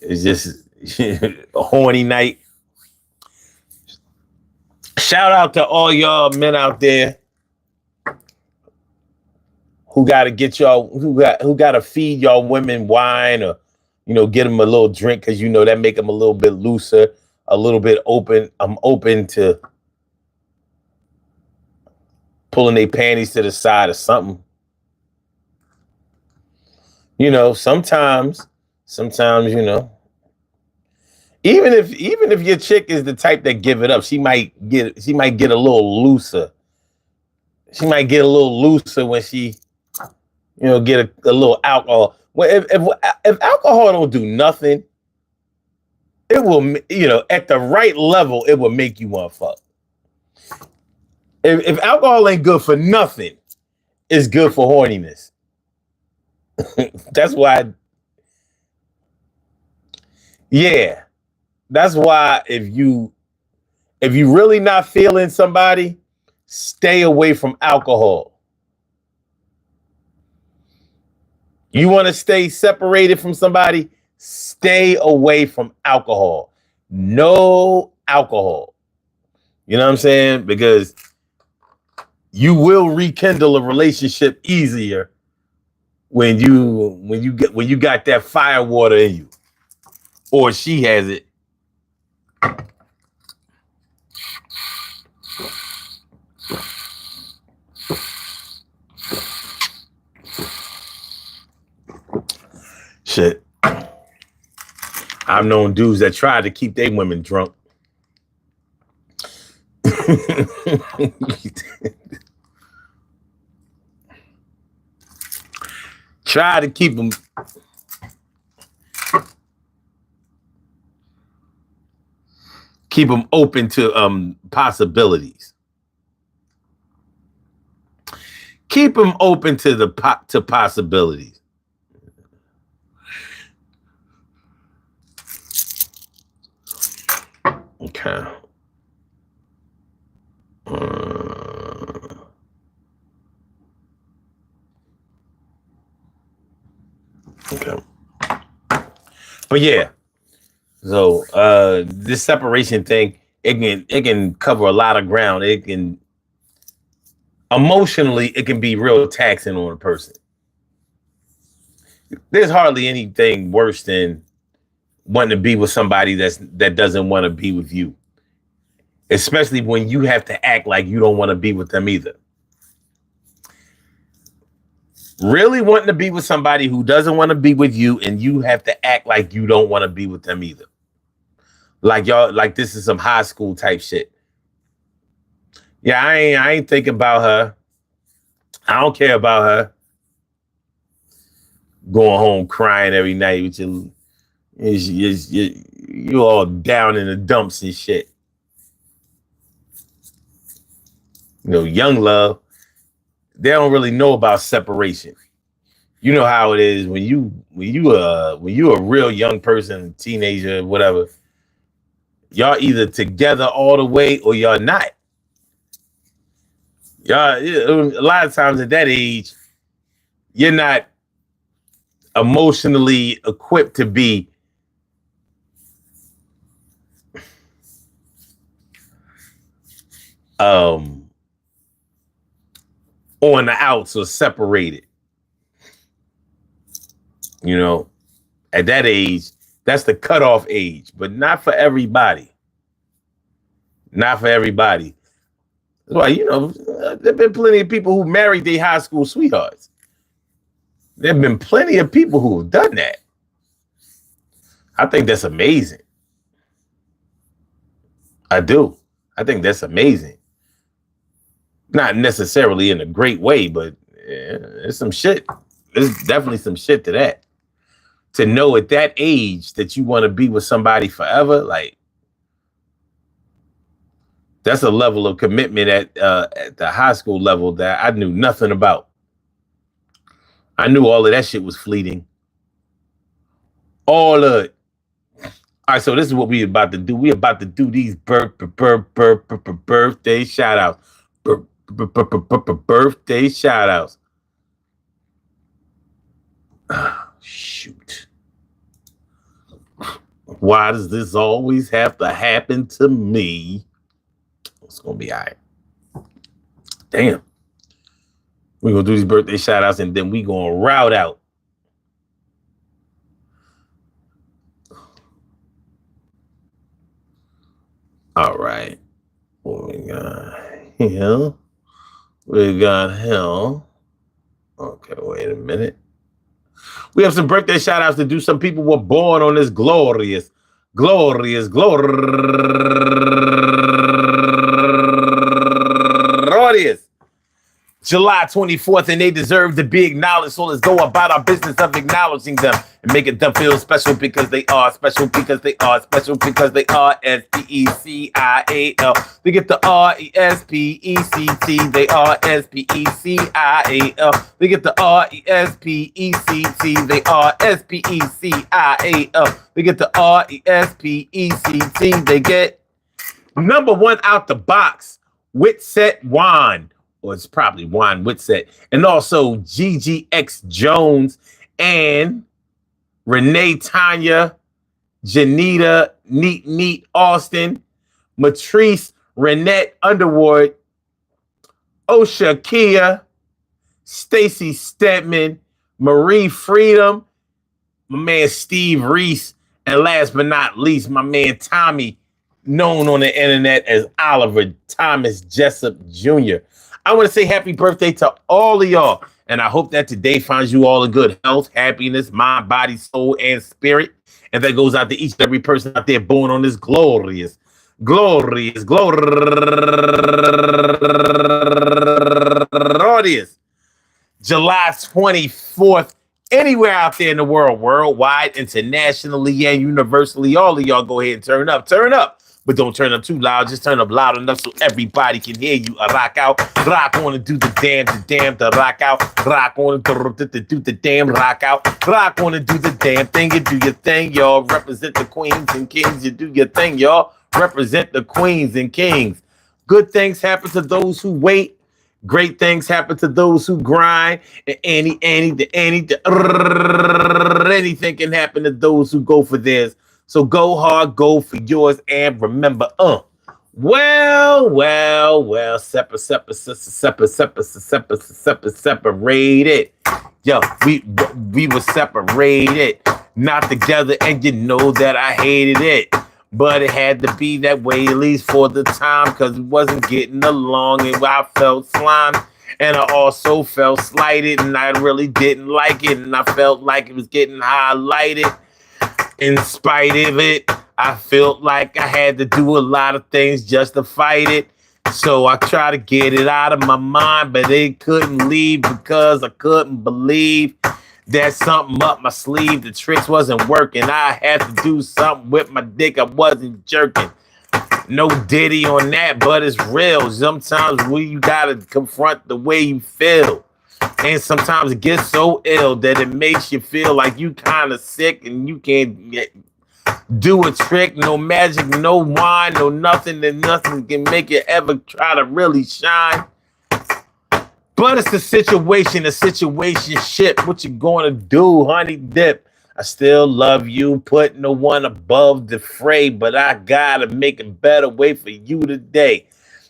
It's just a horny night. Shout out to all y'all men out there who gotta get y'all, who gotta feed y'all women wine, or, you know, get them a little drink, because, you know, that make them a little bit looser, a little bit open. I'm open to pulling their panties to the side or something. You know, sometimes, you know, even if your chick is the type that give it up, she might get a little looser. She might get a little looser when she, you know, get a little alcohol. Well, if alcohol don't do nothing, it will, you know, at the right level, it will make you want to fuck. If alcohol ain't good for nothing, it's good for horniness. That's why. Yeah, that's why if you really not feeling somebody, stay away from alcohol. You want to stay separated from somebody, stay away from alcohol. No alcohol. You know what I'm saying? Because you will rekindle a relationship easier when you got that fire water in you, or she has it. Shit. I've known dudes that tried to keep their women drunk. Try to keep them. Keep them open to possibilities. Keep them open to possibilities. Okay. Okay. But yeah. So this separation thing, it can cover a lot of ground. It can emotionally, it can be real taxing on a person. There's hardly anything worse than wanting to be with somebody that doesn't want to be with you. Especially when you have to act like you don't want to be with them either. Really wanting to be with somebody who doesn't want to be with you, and you have to act like you don't want to be with them either. Like y'all, like this is some high school type shit. Yeah, I ain't thinking about her. I don't care about her. Going home crying every night with you all down in the dumps and shit. You know, young love, they don't really know about separation. You know how it is when you a real young person, teenager, whatever. Y'all either together all the way or y'all not. Y'all, a lot of times at that age, you're not emotionally equipped to be on the outs or separated. You know, at that age, that's the cutoff age, but not for everybody. Not for everybody. That's why, you know, there have been plenty of people who married their high school sweethearts. There have been plenty of people who have done that. I think that's amazing. I do. I think that's amazing. Not necessarily in a great way, but there's some shit. There's definitely some shit to that. To know at that age that you want to be with somebody forever, like, that's a level of commitment at the high school level that I knew nothing about. I knew all of that shit was fleeting. All of it. All right, so this is what we about to do. We about to do these birthday shout outs. Birthday shout outs. Shoot. Why does this always have to happen to me? It's gonna be all right. Damn. We're gonna do these birthday shout outs and then we gonna route out. All right. What we got here? We got him. Okay, wait a minute. We have some birthday shout outs to do. Some people were born on this glorious July 24th, and they deserve to be acknowledged. So let's go about our business of acknowledging them and making them feel special because they are special, because they are special, because they are S-P-E-C-I-A-L. They get the R-E-S-P-E-C-T. They are S-P-E-C-I-A-L. They get the R-E-S-P-E-C-T. They are S-P-E-C-I-A-L. They get the R-E-S-P-E-C-T. They get number one out the box, Whitset Wine. Or it's probably Juan Whitset, and also GGX Jones and Renee Tanya, Janita Neat Austin, Matrice Renette Underwood, Osha Kia, Stacy Stedman, Marie Freedom, my man Steve Reese, and last but not least, my man Tommy, known on the internet as Oliver Thomas Jessup Jr. I want to say happy birthday to all of y'all. And I hope that today finds you all in good health, happiness, mind, body, soul, and spirit. And that goes out to each and every person out there born on this glorious July 24th. Anywhere out there in the world, worldwide, internationally, and universally, all of y'all go ahead and turn up. Turn up. But don't turn up too loud. Just turn up loud enough so everybody can hear you. Rock out. Rock on and do the damn, the rock out. Rock on and do the damn rock out. Rock on and do the damn thing. You do your thing, y'all. Represent the queens and kings. You do your thing, y'all. Represent the queens and kings. Good things happen to those who wait. Great things happen to those who grind. And anything can happen to those who go for theirs. So go hard, go for yours, and remember, separated. Yo, we were separated, not together, and you know that I hated it. But it had to be that way, at least for the time, because we wasn't getting along, and I felt slime. And I also felt slighted, and I really didn't like it, and I felt like it was getting highlighted. In spite of it, I felt like I had to do a lot of things just to fight it. So I tried to get it out of my mind, but it couldn't leave because I couldn't believe that something up my sleeve. The tricks wasn't working. I had to do something with my dick. I wasn't jerking. No Diddy on that, but it's real. Sometimes you gotta confront the way you feel. And sometimes it gets so ill that it makes you feel like you kind of sick and you can't do a trick. No magic, no wine, no nothing, and nothing can make you ever try to really shine. But it's a situation shit. What you gonna do, honey dip? I still love you, put no one above the fray, but I gotta make a better way for you today.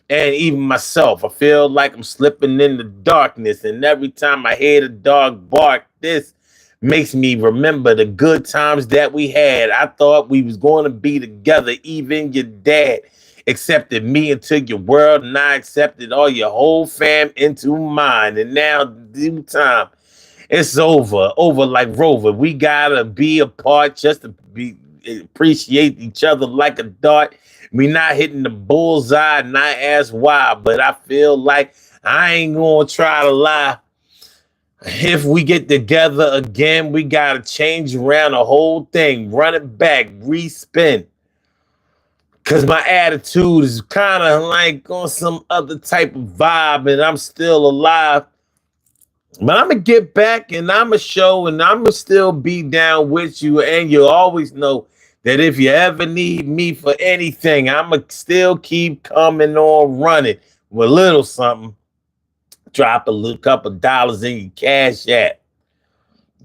And even myself, I feel like I'm slipping in the darkness. And every time I hear the dog bark, this makes me remember the good times that we had. I thought we was going to be together. Even your dad accepted me into your world, and I accepted all your whole fam into mine. And now, due time, it's over like Rover. We gotta be apart just to appreciate each other like a dart. We not hitting the bullseye, and I ask why, but I feel like I ain't gonna try to lie. If we get together again, we gotta change around the whole thing, run it back, respin. Cause my attitude is kind of like on some other type of vibe, and I'm still alive. But I'm gonna get back and I'm gonna show and I'm gonna still be down with you. And you always know that if you ever need me for anything, I'm gonna still keep coming on running with a little something. Drop a little couple dollars in your cash app.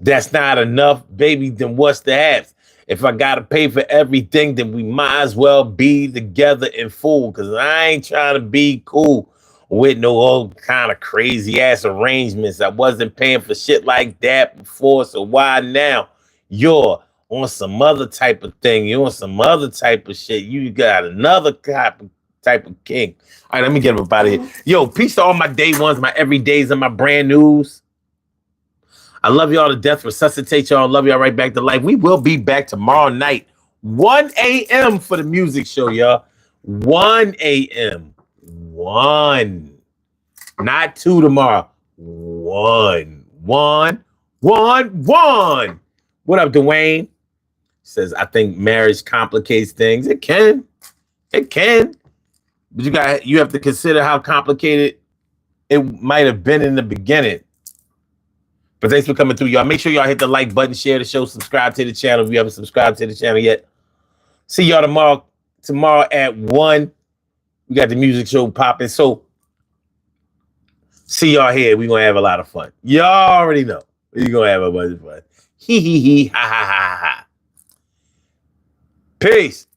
That's not enough, baby. Then what's the haps? If I gotta pay for everything, then we might as well be together in full. Cause I ain't trying to be cool with no old kind of crazy ass arrangements. I wasn't paying for shit like that before. So why now? You're on some other type of thing. You're on some other type of shit. You got another type of king. All right, let me get up out of here. Yo, peace to all my day ones, my everydays, and my brand news. I love y'all to death. Resuscitate y'all. Love y'all right back to life. We will be back tomorrow night, 1 a.m. for the music show, y'all. 1 a.m. 1. Not 2 tomorrow. 1. 1. 1. 1. What up, Dwayne? Says, I think marriage complicates things. It can. It can. But you have to consider how complicated it might have been in the beginning. But thanks for coming through, y'all. Make sure y'all hit the like button, share the show, subscribe to the channel if you haven't subscribed to the channel yet. See y'all tomorrow. Tomorrow at 1. We got the music show popping. So see y'all here. We're going to have a lot of fun. Y'all already know. We're going to have a bunch of fun. Hee hee hee. Ha ha ha ha. Peace.